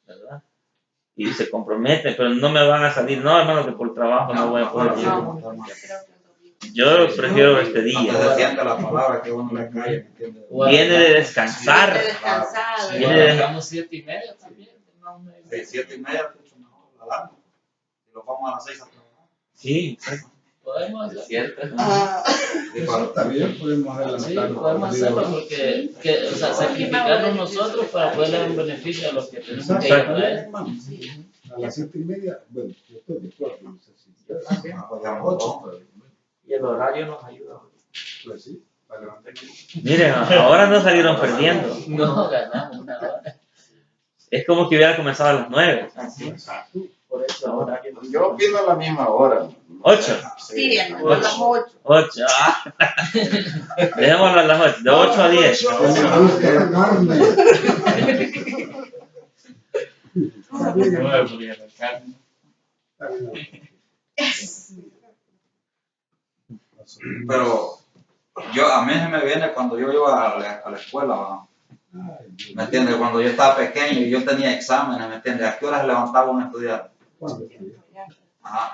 ¿verdad? Y se comprometen, pero no me van a salir, no, hermano, que por trabajo no voy a poder llegar. Yo prefiero este Donde día. se siente la palabra que uno le cae, ¿me entiendes? Viene de descansar. Descansado. Viene de- Arrancamos 7:30 también. No, no hay- 7:30, mucho mejor, la alarma. Y lo vamos a las 6 a trabajar. Sí, exacto. Podemos Es hacer. cierto. Ah, Eso también podemos Sí, adelantarlo. podemos hacerlo porque, o sea, sacrificarnos nosotros para poder dar un beneficio a los que tenemos que Exacto, ir a hermano. A las 7:30, bueno, yo estoy de acuerdo. No sé si Ah, pues ya a no, 8, Y el horario nos ayuda. pues sí, para levantar. Miren, ahora no salieron perdiendo. No ganamos una hora. Es como que hubiera comenzado a las 9. Por eso el horario nos Yo opino a la misma hora. 8. sí, hermano, a las 8. 8. Dejémoslo a las 8. De 8 a 10. Pero a mí se me viene cuando yo iba a la escuela, ¿va? ¿Me entiendes? Cuando yo estaba pequeño y yo tenía exámenes, ¿me entiendes? ¿A qué horas levantaba uno a estudiar?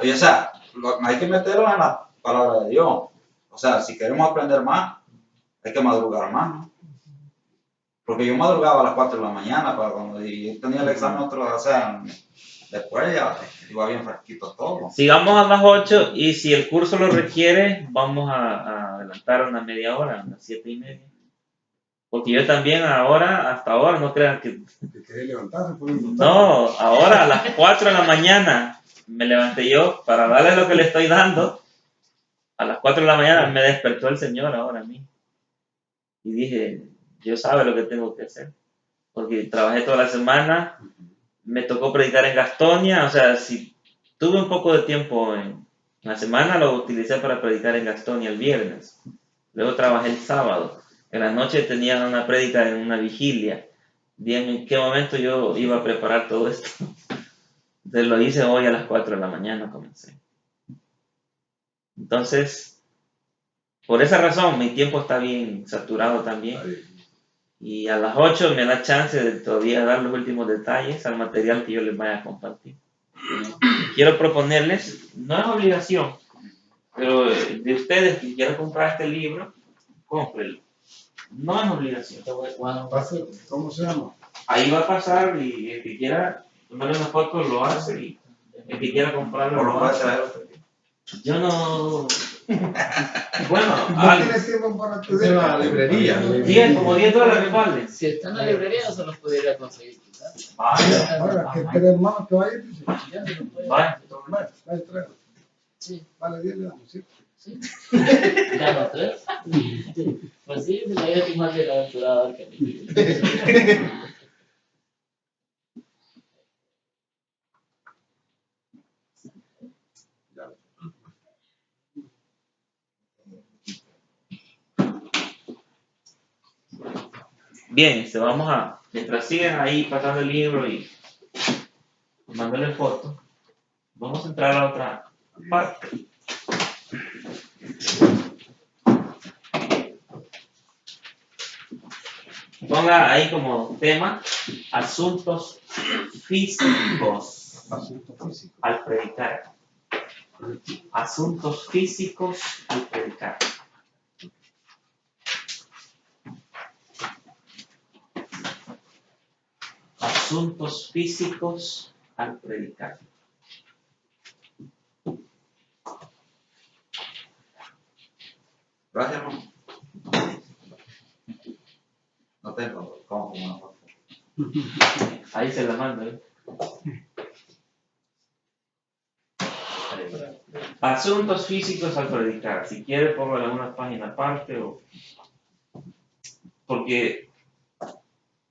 Y o sea, hay que meterlo en la palabra de Dios. O sea, si queremos aprender más, hay que madrugar más, ¿no? Porque yo madrugaba a las 4 de la mañana para cuando yo tenía el examen otro, o sea, después ya iba bien fresquito todo. Sigamos a las 8 y si el curso lo requiere, vamos a adelantar una media hora, unas 7:30. Porque yo también ahora, hasta ahora, no crean que... No, ahora a las 4 de la mañana me levanté yo para darle lo que le estoy dando. A las 4 de la mañana me despertó el Señor ahora a mí. Y dije, Dios sabe lo que tengo que hacer. Porque trabajé toda la semana, me tocó predicar en Gastonia, o sea, si tuve un poco de tiempo en la semana, lo utilicé para predicar en Gastonia el viernes. Luego trabajé el sábado. En la noche tenía una prédica en una vigilia. Bien, ¿en qué momento yo iba a preparar todo esto? Entonces lo hice hoy a las 4 de la mañana, comencé. Entonces, por esa razón, mi tiempo está bien saturado también. Y a las 8 me da chance de todavía dar los últimos detalles al material que yo les vaya a compartir. Quiero proponerles, no es obligación, pero de ustedes que quieran comprar este libro, cómprenlo. No es obligación. ¿Cómo se llama? Ahí va a pasar y el que quiera tomarle una foto lo hace y el que quiera comprarlo lo hace. Yo no... Bueno, ¿Tienes tiempo para estudiar? la librería. como $10 vale. Si está en la librería, no se los pudiera conseguir. Quizás. Ahora, que tres hermanos que vayan, dice, Ya se los puede. Vaya. vaya, tráelo. Sí. Vale, 10 le damos, ¿sí? Sí. ¿Ya no 3? Pues sí, la idea es más bienaventurado que mí. Bien, vamos a, mientras siguen ahí pasando el libro y mandándole fotos, vamos a entrar a otra parte. Ponga ahí como tema asuntos físicos al predicar. Asuntos físicos al predicar. Asuntos físicos al predicar. Gracias, hermano. No tengo cómo una foto. Ahí se la mando. Asuntos físicos al predicar. Si quiere, póngalo en una página aparte o... Porque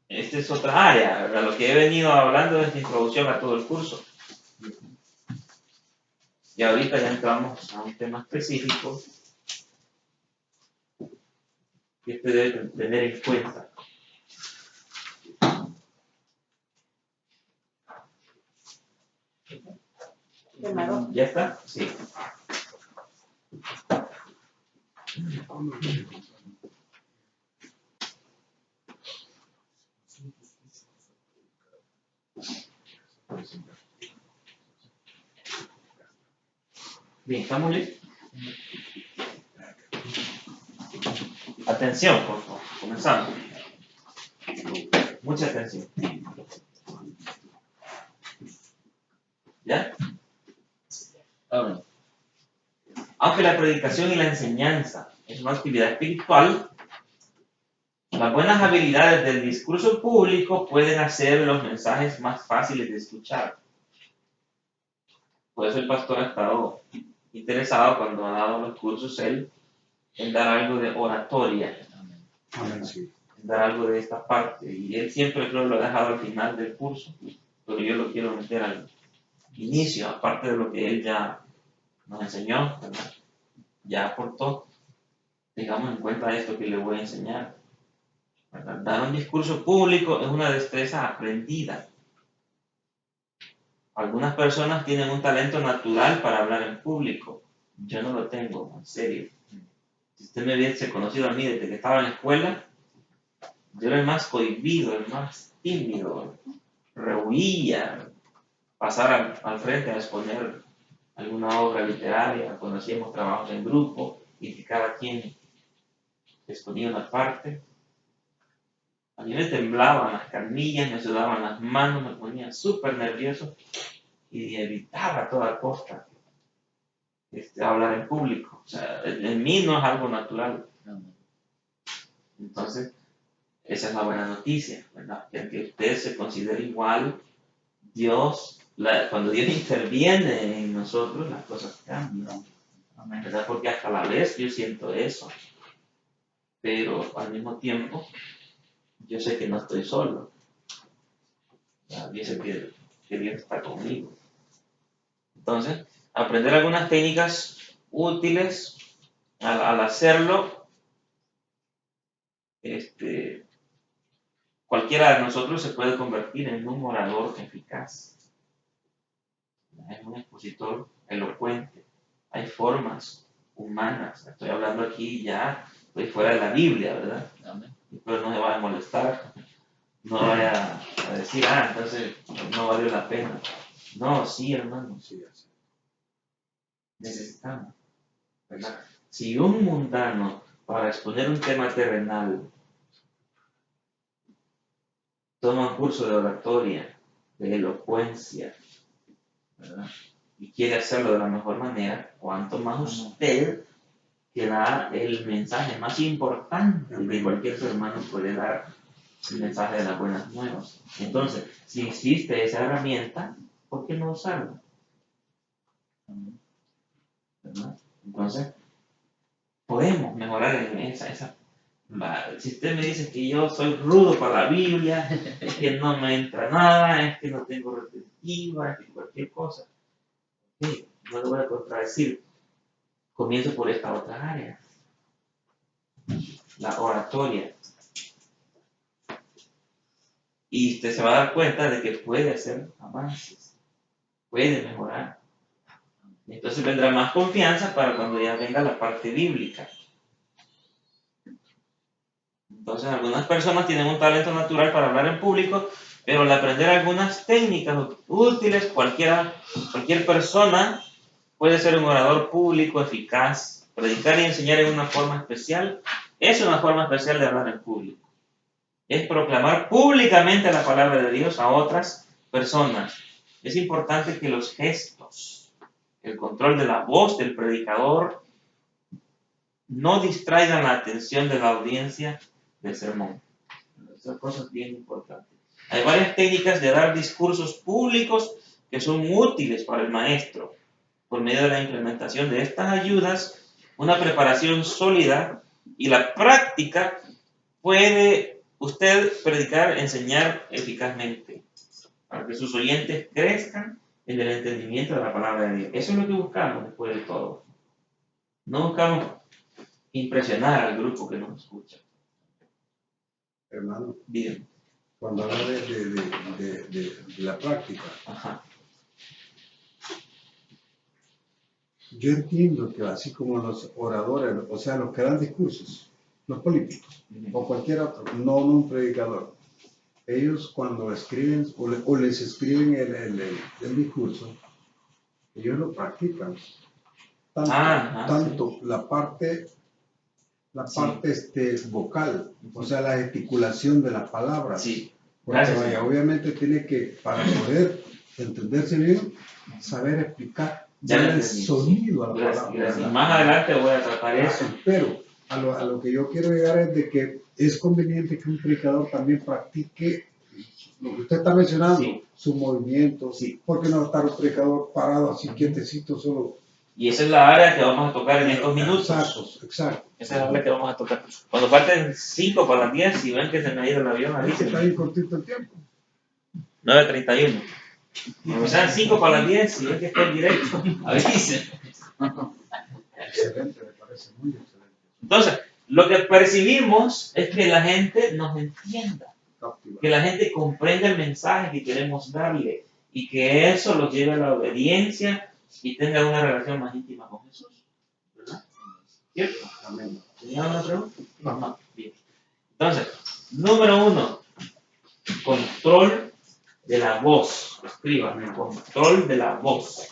esta es otra área, ¿verdad? Lo que he venido hablando es la introducción a todo el curso. Y ahorita ya entramos a un tema específico que usted debe tener en cuenta. ¿Ya está? Sí. Bien, ¿estamos listos? Atención, por favor. Comenzamos. Mucha atención. ¿Ya? Amén. Aunque la predicación y la enseñanza es una actividad espiritual, las buenas habilidades del discurso público pueden hacer los mensajes más fáciles de escuchar. Por eso el pastor ha estado interesado cuando ha dado los cursos él en dar algo de oratoria, Amén, sí. en dar algo de esta parte. Y él siempre creo lo ha dejado al final del curso, pero yo lo quiero meter al inicio, aparte de lo que él ya nos enseñó, ¿verdad? Ya aportó. Tengamos en cuenta esto que le voy a enseñar, ¿verdad? Dar un discurso público es una destreza aprendida. Algunas personas tienen un talento natural para hablar en público. Yo no lo tengo, en serio. Si usted me hubiese conocido a mí desde que estaba en la escuela, yo era el más cohibido, el más tímido, rehuía pasar al frente a exponer alguna obra literaria, cuando hacíamos trabajos en grupo y que cada quien exponía una parte. A mí me temblaban las canillas, me sudaban las manos, me ponía súper nervioso y evitaba a toda costa hablar en público. O sea, en mí no es algo natural. Entonces, esa es la buena noticia, ¿verdad? Que aunque usted se considere igual, cuando Dios interviene en nosotros, las cosas cambian, ¿verdad? Porque hasta la vez yo siento eso, pero al mismo tiempo, yo sé que no estoy solo. Yo sé que Dios está conmigo. Entonces, aprender algunas técnicas útiles al hacerlo, cualquiera de nosotros se puede convertir en un orador eficaz, en un expositor elocuente. Hay formas humanas. Estoy hablando aquí ya, estoy fuera de la Biblia, ¿verdad? Pero no se vaya a molestar, no vaya a decir, entonces no valió la pena. No, sí, hermano, sí. Necesitamos, ¿verdad? Si un mundano, para exponer un tema terrenal, toma un curso de oratoria, de elocuencia, ¿verdad? Y quiere hacerlo de la mejor manera, cuanto más usted, que da el mensaje más importante que cualquier ser humano puede dar, el mensaje de las buenas nuevas. Entonces, si existe esa herramienta, ¿por qué no usarla? ¿Verdad? Entonces, podemos mejorar en esa. Si usted me dice que yo soy rudo para la Biblia, es que no me entra nada, es que no tengo retentiva, es que cualquier cosa, no le voy a contradecir. Comienzo por esta otra área, la oratoria. Y usted se va a dar cuenta de que puede hacer avances, puede mejorar. Entonces vendrá más confianza para cuando ya venga la parte bíblica. Entonces algunas personas tienen un talento natural para hablar en público, pero al aprender algunas técnicas útiles, cualquier persona puede ser un orador público eficaz. Predicar y enseñar en una forma especial es una forma especial de hablar en público. Es proclamar públicamente la palabra de Dios a otras personas. Es importante que los gestos, el control de la voz del predicador, no distraigan la atención de la audiencia del sermón. Esas cosas bien importantes. Hay varias técnicas de dar discursos públicos que son útiles para el maestro. Por medio de la implementación de estas ayudas, una preparación sólida y la práctica, puede usted predicar, enseñar eficazmente, para que sus oyentes crezcan en el entendimiento de la palabra de Dios. Eso es lo que buscamos después de todo. No buscamos impresionar al grupo que nos escucha. hermano, Bien. cuando habla de la práctica, Ajá. yo entiendo que así como los oradores, o sea, los que dan discursos, los políticos, o cualquier otro, no un predicador, ellos cuando escriben o les escriben el discurso, ellos lo practican. Tanto la parte vocal, o sea, la gesticulación de las palabras. Sí. Porque Gracias. vaya, obviamente tiene que, para poder entenderse bien, saber explicar darle el sonido a la palabra. Gracias. Más adelante voy a tratar eso. Pero a lo que yo quiero llegar es de que es conveniente que un predicador también practique lo que usted está mencionando, sus movimientos, porque no estar un predicador parado así quietecito solo. Y esa es la área que vamos a tocar en estos minutos. Exacto. Esa es la área que vamos a tocar. Cuando falten 5 para las 10, si ven que se me ha ido el avión, avísenme. Está bien cortito el tiempo. 9:31. Cuando sean 5 para las 10, si ven que estoy en directo, avísenme. Excelente, me parece muy excelente. Entonces, lo que percibimos es que la gente nos entienda, que la gente comprenda el mensaje que queremos darle y que eso los lleve a la obediencia y tenga una relación más íntima con Jesús. ¿Verdad? ¿Cierto? Amén. ¿Tenía una pregunta? No. Bien. Entonces, número 1, control de la voz. Escríbame, control de la voz.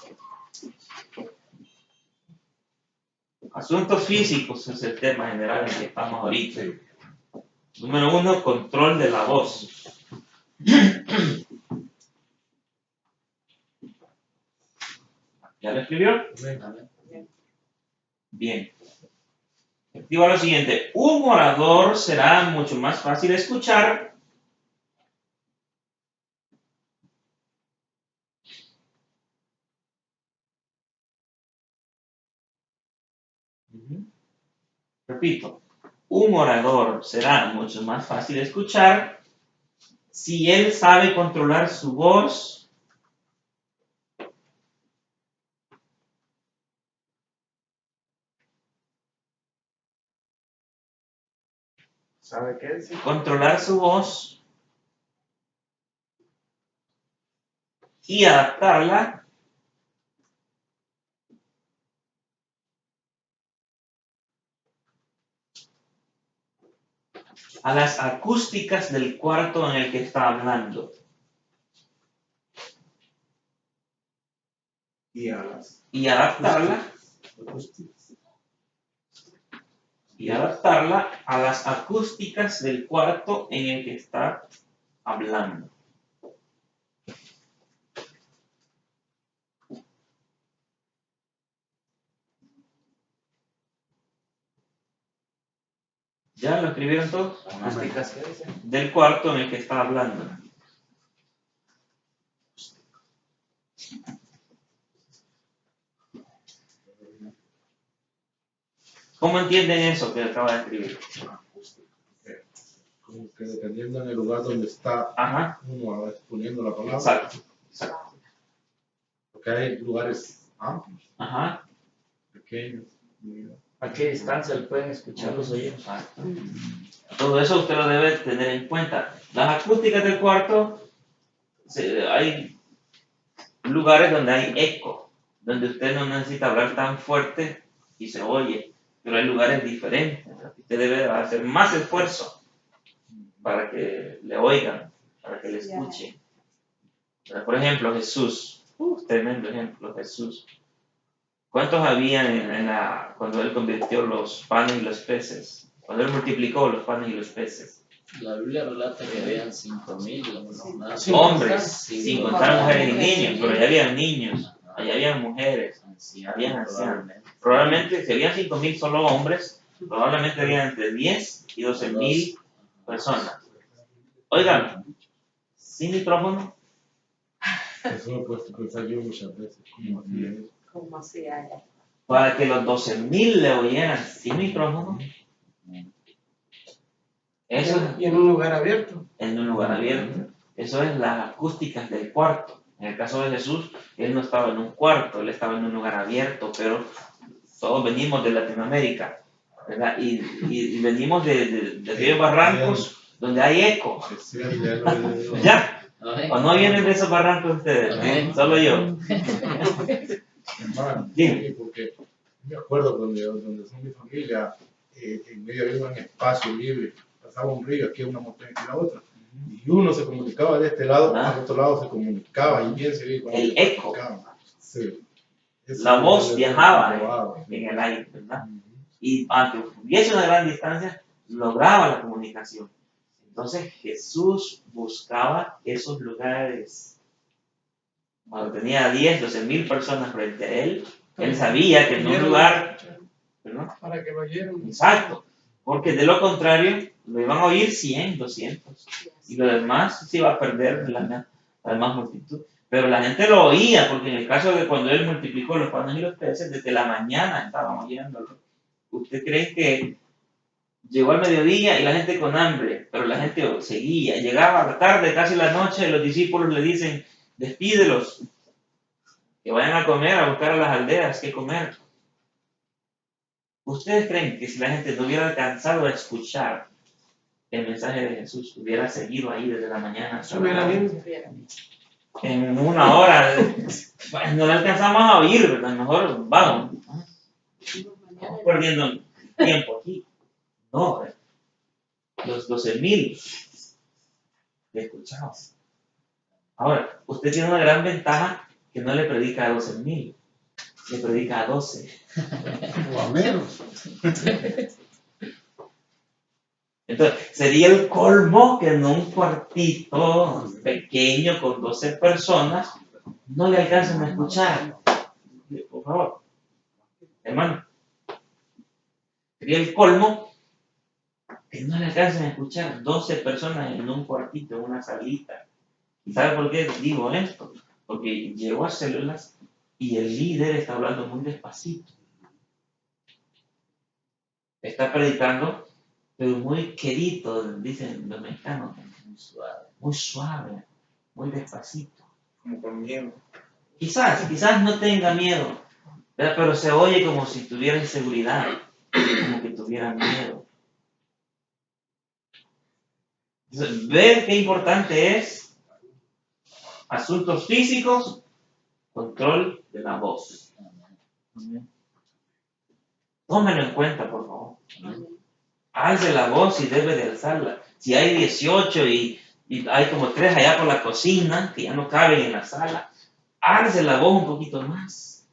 Asuntos físicos es el tema general en el que estamos ahorita. Número 1, control de la voz. ¿Ya lo escribió? Bien. Activa lo siguiente. Un orador será mucho más fácil escuchar Repito, un orador será mucho más fácil escuchar si él sabe controlar su voz ¿Sabe qué decir? controlar su voz y adaptarla a las acústicas del cuarto en el que está hablando. Y a las Y adaptarla a las acústicas del cuarto en el que está hablando. ¿Ya lo escribieron todos? Del cuarto en el que está hablando. ¿Cómo entienden eso que acaba de escribir? Como que dependiendo en el lugar donde está uno exponiendo la palabra. Exacto. Porque hay lugares amplios, pequeños. ¿A qué distancia le pueden escuchar los oídos? Todo eso usted lo debe tener en cuenta. Las acústicas del cuarto, hay lugares donde hay eco, donde usted no necesita hablar tan fuerte y se oye, pero hay lugares diferentes. Usted debe hacer más esfuerzo para que le oigan, para que le escuchen. Por ejemplo, Jesús, tremendo ejemplo, Jesús. ¿Cuántos habían cuando él convirtió los panes y los peces? Cuando él multiplicó los panes y los peces. La Biblia relata que habían 5,000 hombres, sin contar mujeres y niños, pero ya habían niños, allá habían mujeres, habían ancianos. Probablemente, si habían 5,000 solo hombres, probablemente habían entre 10 y 12,000 personas. Oigan, sin micrófono. Eso lo he puesto a pensar yo muchas veces. ¿Cómo así hay? Para que los 12,000 le oyeran sin micrófono. Eso, Y en un lugar abierto. En un lugar abierto. Eso es las acústicas del cuarto. En el caso de Jesús, él no estaba en un cuarto, él estaba en un lugar abierto, pero todos venimos de Latinoamérica, ¿verdad? Y venimos de aquellos barrancos donde hay eco. Es cierto, ya lo- ¿Ya? Amén. ¿O no vienen de esos barrancos ustedes? Amén. Solo yo. Hermano, Dime. sí, porque me acuerdo donde son mi familia, en medio había un espacio libre, pasaba un río, aquí una montaña, aquí la otra, y uno se comunicaba de este lado, Ah. al otro lado se comunicaba, y bien se veía cuando El se eco. comunicaban. Sí. Eso La voz es viajaba comprobado. en el aire, ¿verdad? Y aunque hubiese una gran distancia, lograba la comunicación. Entonces Jesús buscaba esos lugares. Cuando tenía 10, 12,000 personas frente a él, él sabía que en un lugar, ¿no? Para que lo oyeran. Exacto, porque de lo contrario lo iban a oír 100, 200 y lo demás se iba a perder la demás multitud. Pero la gente lo oía, porque en el caso de cuando él multiplicó los panes y los peces, desde la mañana estaban oyéndolo. ¿Usted cree que llegó al mediodía y la gente con hambre, pero la gente seguía? Llegaba a la tarde, casi la noche, y los discípulos le dicen, despídelos, que vayan a comer, a buscar a las aldeas qué comer. ¿Ustedes creen que si la gente no hubiera alcanzado a escuchar el mensaje de Jesús, hubiera seguido ahí desde la mañana hasta la Hubiera tarde? bien. En una hora, pues, no le alcanzamos a oír, ¿verdad? Mejor vamos. Estamos perdiendo tiempo aquí. No, los 12,000 le escuchamos. Ahora, usted tiene una gran ventaja que no le predica a 12,000, le predica a 12. O a menos. Entonces, sería el colmo que en un cuartito pequeño con 12 personas no le alcancen a escuchar. Por favor, hermano. Sería el colmo que no le alcancen a escuchar 12 personas en un cuartito, en una salita. ¿Y sabe por qué digo esto? Porque llegó a células y el líder está hablando muy despacito. Está predicando, pero muy querido, dicen los mexicanos. Muy suave, muy despacito. Como con miedo. Quizás no tenga miedo, ¿verdad? Pero se oye como si tuviera inseguridad, como que tuviera miedo. Entonces, ver qué importante es asuntos físicos, control de la voz. Tómenlo en cuenta, por favor. Alce la voz y debe de alzarla. Si hay 18 y hay como 3 allá por la cocina, que ya no caben en la sala, alce la voz un poquito más.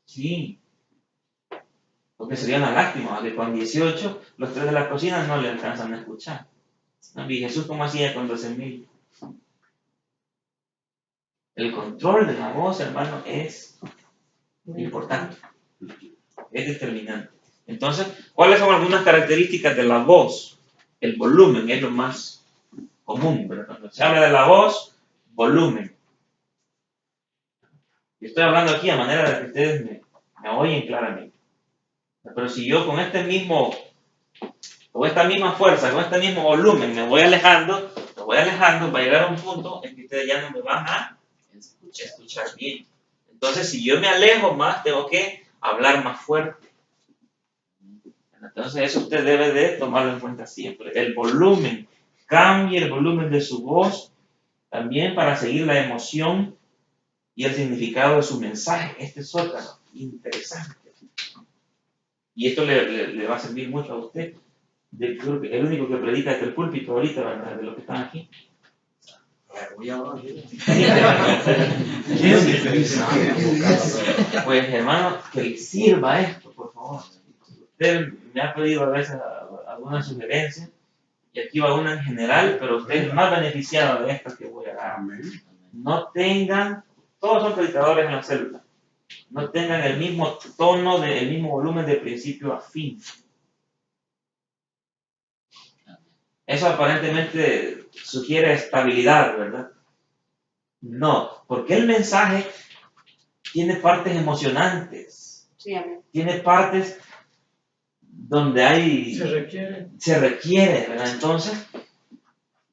Sí. Porque sería una lástima, que con 18 los 3 de la cocina no le alcanzan a escuchar. ¿Y Jesús cómo hacía con 12,000? El control de la voz, hermano, es importante, es determinante. Entonces, ¿cuáles son algunas características de la voz? El volumen es lo más común, ¿verdad? Cuando se habla de la voz, volumen. Yo estoy hablando aquí a manera de que ustedes me oyen claramente. Pero si yo con esta misma fuerza, con este mismo volumen, me voy alejando, va a llegar a un punto en que ustedes ya no me van a escuchar bien. Entonces, si yo me alejo más, tengo que hablar más fuerte. Entonces, eso usted debe de tomarlo en cuenta siempre. El volumen, cambie el volumen de su voz también para seguir la emoción y el significado de su mensaje. Este es otro interesante. Y esto le va a servir mucho a usted. Creo que el único que predica desde el púlpito ahorita, ¿verdad? De los que están aquí. Pues hermano, que le sirva esto, por favor. Usted me ha pedido a veces alguna sugerencia, y aquí va una en general, pero usted es más beneficiado de esto que voy a dar. No tengan, todos son predicadores en la célula, no tengan el mismo tono, el mismo volumen de principio a fin. Eso aparentemente sugiere estabilidad, ¿verdad? No, porque el mensaje tiene partes emocionantes, Sí, amén. tiene partes donde se requiere, ¿verdad? Entonces,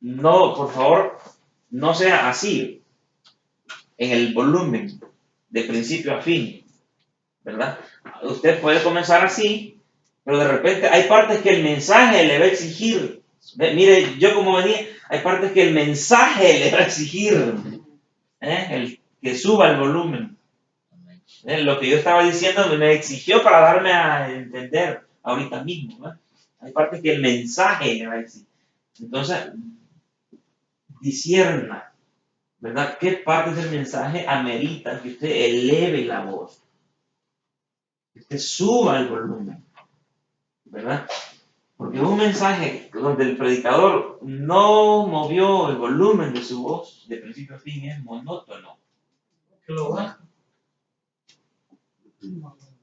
no, por favor, no sea así en el volumen de principio a fin, ¿verdad? Usted puede comenzar así, Pero de repente hay partes que el mensaje le va a exigir. Mire, yo como venía, hay partes que el mensaje le va a exigir el que suba el volumen. Lo que yo estaba diciendo me exigió para darme a entender ahorita mismo. ¿No? Hay partes que el mensaje le va a exigir. Entonces, discierna, ¿verdad? ¿Qué partes del mensaje amerita que usted eleve la voz? Que usted suba el volumen, ¿verdad? Porque un mensaje donde el predicador no movió el volumen de su voz de principio a fin es monótono. Que lo baja.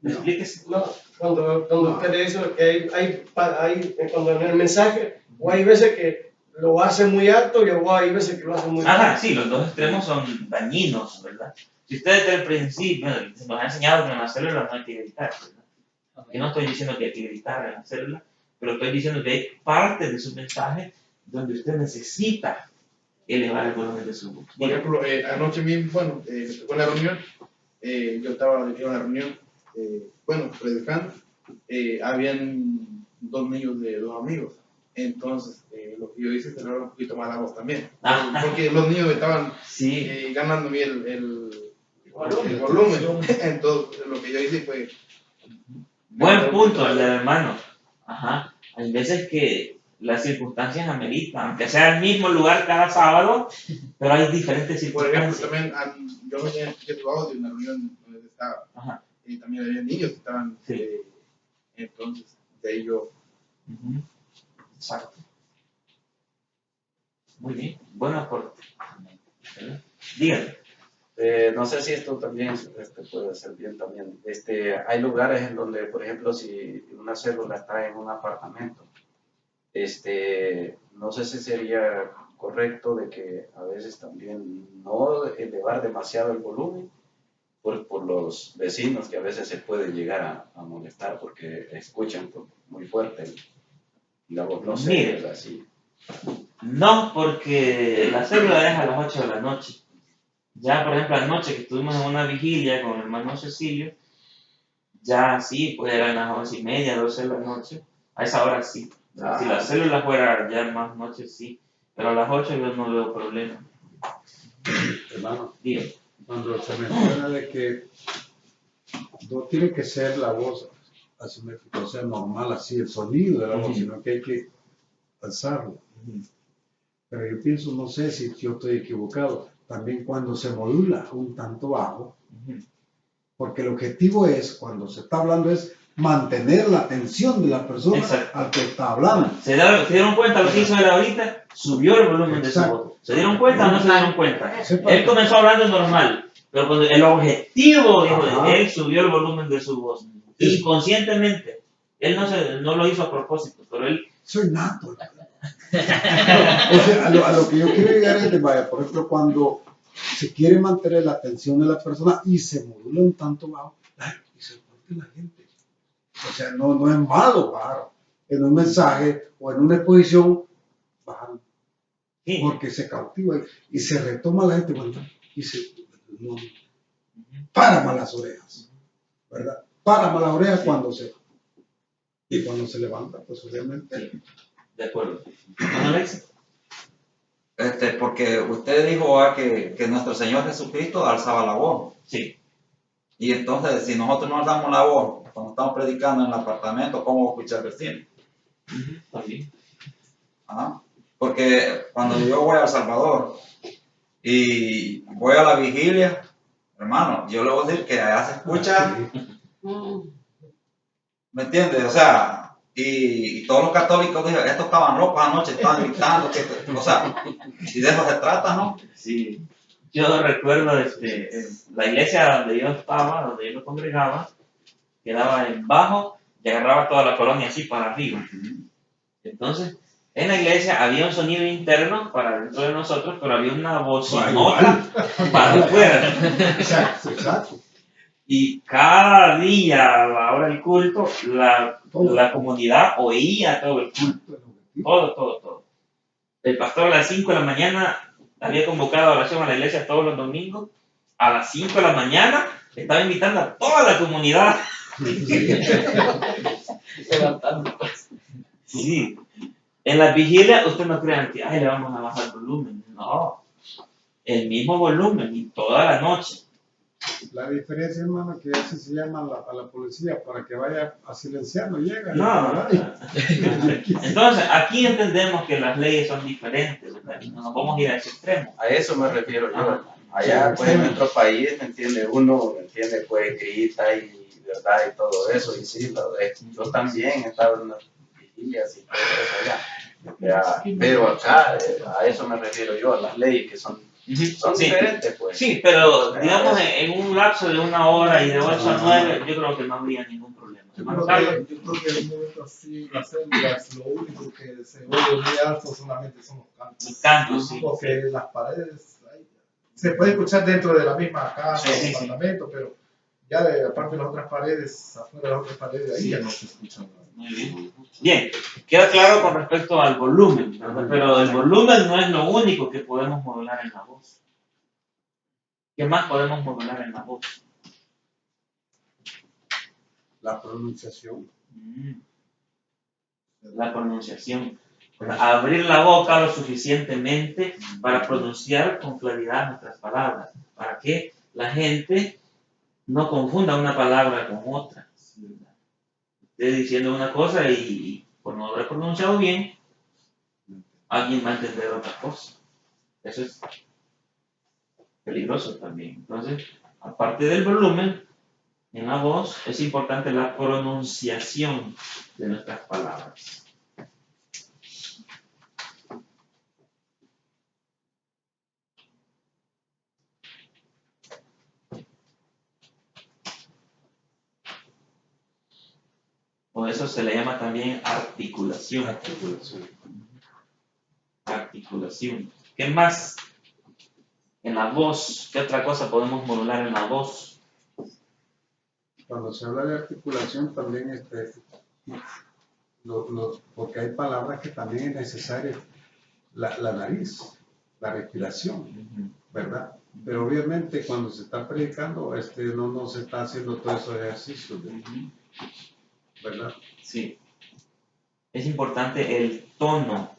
Explíquese. No, cuando usted dice que cuando en el mensaje, o hay veces que lo hace muy alto y o hay veces que lo hace muy bajo. Ajá, sí, los dos extremos son dañinos, ¿verdad? Si usted desde el principio nos ha enseñado que en las células no hay que gritar, ¿verdad? Yo no estoy diciendo que hay que gritar en las células, pero estoy diciendo que hay partes de su mensaje donde usted necesita elevar el volumen de su voz. Por ejemplo, anoche mismo, bueno, me tocó en la reunión, yo estaba en una reunión, predicando, habían dos niños de dos amigos, entonces lo que yo hice es cerrar un poquito más la voz también, porque los niños estaban ganando bien el volumen, entonces lo que yo hice fue... Buen punto el del hermano. Ajá. Hay veces que las circunstancias ameritan, aunque sea el mismo lugar cada sábado, pero hay diferentes Por circunstancias. ejemplo, también yo venía escuchando audio de una reunión donde estaba, y también había niños que estaban, entonces, de ahí yo... Exacto. Muy bien, buen aporte. Dígame. No sé si esto también puede ser bien también. Hay lugares en donde, por ejemplo, si una célula está en un apartamento, no sé si sería correcto de que a veces también no elevar demasiado el volumen por los vecinos que a veces se puede llegar a molestar porque escuchan muy fuerte la voz, no sé, Mire, así. No, porque la célula es a las 8 de la noche. Ya, por ejemplo, anoche que estuvimos en una vigilia con el hermano Cecilio, ya sí, pues eran las 11:30, 12 de la noche. A esa hora sí. Si la célula fuera ya más noche, sí. Pero a las 8 yo no veo problema. Hermano, Dígame. cuando se menciona de que no tiene que ser la voz asimétrica, o sea, normal, así el sonido de la voz, sino que hay que alzarlo. Pero yo pienso, no sé si yo estoy equivocado, también cuando se modula un tanto bajo, porque el objetivo es, cuando se está hablando, es mantener la atención de la persona al que está hablando. ¿Se dieron cuenta lo que hizo él ahorita? Subió el volumen de su voz. ¿Se dieron cuenta o no se dieron cuenta? Él comenzó hablando normal, pero cuando el objetivo, dijo, él subió el volumen de su voz. Inconscientemente. Él no lo hizo a propósito, pero él... Soy nato. O sea, a lo que yo quiero llegar es de, vaya, por ejemplo, cuando se quiere mantener la atención de la persona y se modula un tanto bajo, y se parte la gente. O sea, no es malo bajar en un mensaje o en una exposición, bajar, porque se cautiva y se retoma la gente, ¿verdad? Y se para malas orejas, ¿verdad? Para malas orejas cuando se levanta, pues obviamente. De acuerdo. Alex. Porque usted dijo que nuestro Señor Jesucristo alzaba la voz. Sí. Y entonces, si nosotros no alzamos la voz cuando estamos predicando en el apartamento, ¿cómo escuchar el vecino? También. Porque cuando yo voy a El Salvador y voy a la vigilia, hermano, yo le voy a decir que allá se escucha, ¿me entiendes? O sea, y todos los católicos dijeron, estos estaban locos anoche, estaban gritando, o sea, y de eso se trata, ¿no? Sí. Yo recuerdo la iglesia donde yo estaba, donde yo me congregaba, quedaba en bajo y agarraba toda la colonia así para arriba. Entonces, en la iglesia había un sonido interno para dentro de nosotros, pero había una bocinota para afuera. Exacto. Y cada día, a la hora del culto, la comunidad oía todo el culto. Todo. El pastor a las 5 de la mañana había convocado a oración a la iglesia todos los domingos. A las 5 de la mañana estaba invitando a toda la comunidad. levantando. Sí. En la vigilia, usted no crean que, ay, le vamos a bajar el volumen. No. El mismo volumen y toda la noche. La diferencia, hermano, que así se llama a la policía para que vaya a silenciarlo, llega. No. Entonces, aquí entendemos que las leyes son diferentes, ¿verdad? Y no nos vamos a ir a ese extremo. A eso me refiero yo. Ajá. Allá, pues, en nuestro país, ¿me entiende? Uno, ¿me entiende? Pues, grita y, ¿verdad? Y todo eso. Y sí, yo también he estado en unas vigilias y todo eso allá. Ya, pero acá, a eso me refiero yo, a las leyes que son Sí. diferentes, pues. Sí, pero digamos en un lapso de 1 hora y de 8 a 9, yo creo que no habría ningún problema. Yo Hermano creo Carlos. que en un momento así, las células, lo único que se oye muy alto solamente son los cantos. Los cantos, sí. Porque las paredes, se puede escuchar dentro de la misma casa o Sí. apartamento, pero ya de aparte de las otras paredes, afuera de las otras paredes, ahí ya no se escucha nada. Muy bien. Bien, queda claro con respecto al volumen, ¿verdad? Pero el volumen no es lo único que podemos modular en la voz. ¿Qué más podemos modular en la voz? La pronunciación. La pronunciación. O sea, abrir la boca lo suficientemente para pronunciar con claridad nuestras palabras, para que la gente no confunda una palabra con otra. Esté diciendo una cosa y por no haber pronunciado bien, alguien va a entender otra cosa. Eso es peligroso también. Entonces, aparte del volumen en la voz, es importante la pronunciación de nuestras palabras. Por eso se le llama también articulación. Articulación. ¿Qué más? En la voz, ¿qué otra cosa podemos modular en la voz? Cuando se habla de articulación también porque hay palabras que también es necesaria la nariz, la respiración, ¿verdad? Pero obviamente cuando se está predicando, no se está haciendo todos esos ejercicios, ¿verdad? Sí. Es importante el tono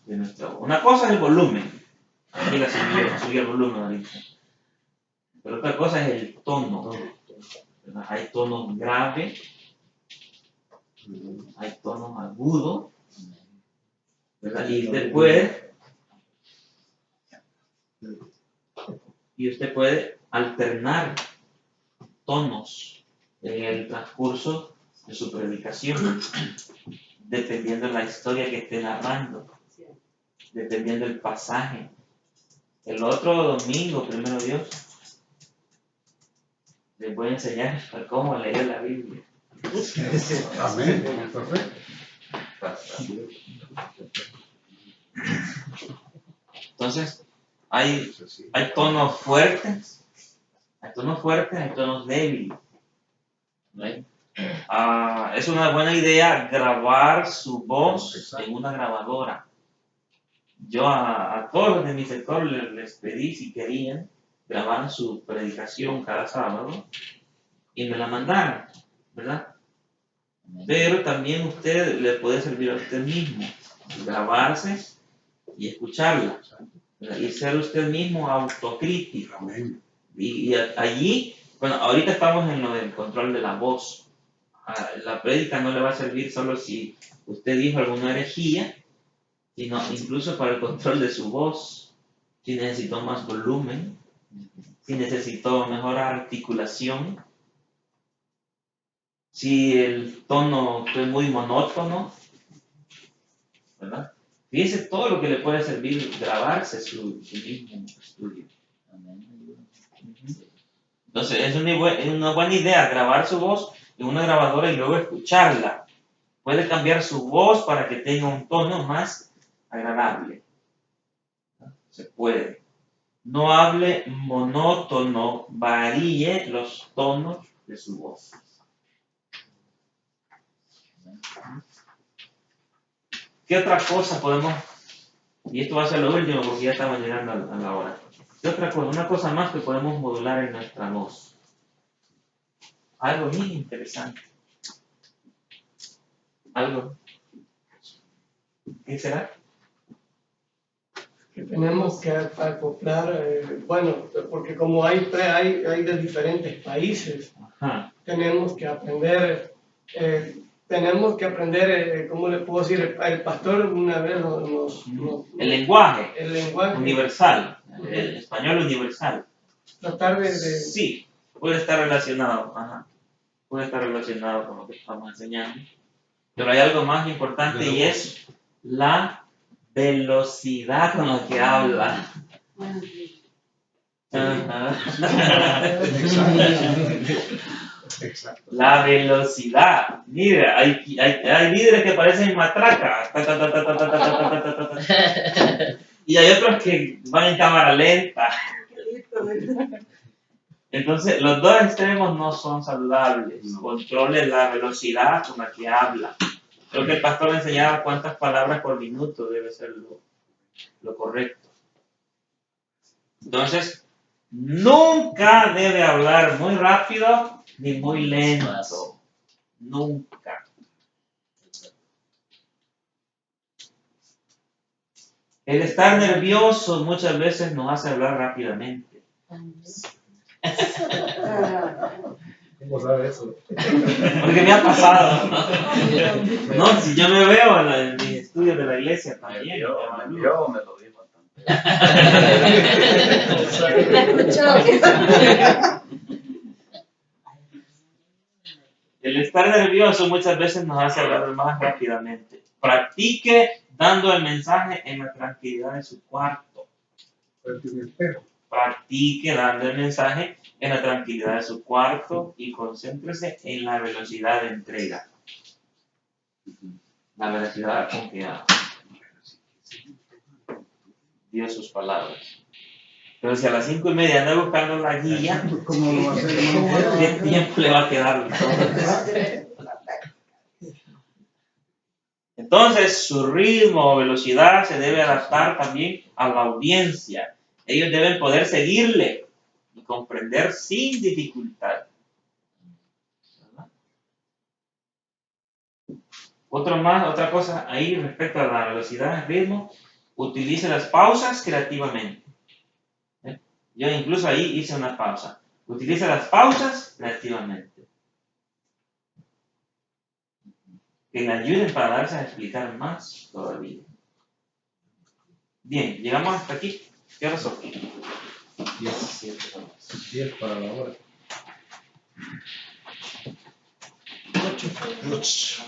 de nuestra voz. Una cosa es el volumen. Aquí la subí el volumen ahorita. Pero otra cosa es el tono. ¿Verdad? Hay tonos graves, hay tonos agudos, ¿verdad? Y usted puede alternar tonos en el transcurso de su predicación, dependiendo de la historia que esté narrando, dependiendo del pasaje. El otro domingo, primero Dios, les voy a enseñar a cómo leer la Biblia. Amén, perfecto. Entonces, hay tonos fuertes, hay tonos débiles. ¿No? Es una buena idea grabar su voz en una grabadora. Yo a todos los de mi sector les pedí si querían grabar su predicación cada sábado y me la mandaran, ¿verdad? Pero también usted le puede servir a usted mismo, grabarse y escucharla, ¿verdad? Y ser usted mismo autocrítico. Y allí, bueno, ahorita estamos en lo del control de la voz. La prédica no le va a servir solo si usted dijo alguna herejía, sino incluso para el control de su voz, si necesitó más volumen, si necesitó mejor articulación, si el tono fue muy monótono, ¿verdad? Fíjese todo lo que le puede servir grabarse su mismo estudio. Entonces es una buena idea grabar su voz en una grabadora y luego escucharla. Puede cambiar su voz para que tenga un tono más agradable. Se puede. No hable monótono, varíe los tonos de su voz. ¿Qué otra cosa podemos? Y esto va a ser lo último porque ya estamos llegando a la hora. ¿Qué otra cosa? Una cosa más que podemos modular en nuestra voz. Algo bien interesante. algo. ¿Qué será? Que tenemos que acoplar, bueno, porque como hay de diferentes países, Ajá. tenemos que aprender, ¿cómo le puedo decir? El pastor una vez El lenguaje el lenguaje, universal, el español universal. tratar de Sí, puede estar relacionado, puede estar relacionado con lo que estamos enseñando. Pero hay algo más importante y es la velocidad con la que habla. Ajá. Exacto. La velocidad. Mira, hay líderes que parecen matraca. Y hay otros que van en cámara lenta. Entonces, los dos extremos no son saludables. Controle la velocidad con la que habla. Creo que el pastor enseñaba cuántas palabras por minuto debe ser lo correcto. Entonces, nunca debe hablar muy rápido ni muy lento. Nunca. El estar nervioso muchas veces nos hace hablar rápidamente. ¿Cómo sabe eso? Porque me ha pasado. No, si yo me veo en mis estudios de la iglesia también. Me vio, me lo dijo bastante. El estar nervioso muchas veces nos hace hablar más rápidamente. Practique dando el mensaje en la tranquilidad de su cuarto. Practique dando el mensaje en la tranquilidad de su cuarto y concéntrese en la velocidad de entrega. La velocidad con que dio sus palabras. Pero si a las 5:30 anda buscando la guía, ¿Cómo lo va a hacer, hermano? ¿qué tiempo le va a quedar? Entonces, su ritmo o velocidad se debe adaptar también a la audiencia. Ellos deben poder seguirle y comprender sin dificultad. Otra cosa ahí respecto a la velocidad, el ritmo, utilice las pausas creativamente. Yo incluso ahí hice una pausa. Utilice las pausas creativamente. Que le ayuden para darse a explicar más todavía. Bien, llegamos hasta aquí. ¿Qué hora son? 10 para la hora. 8.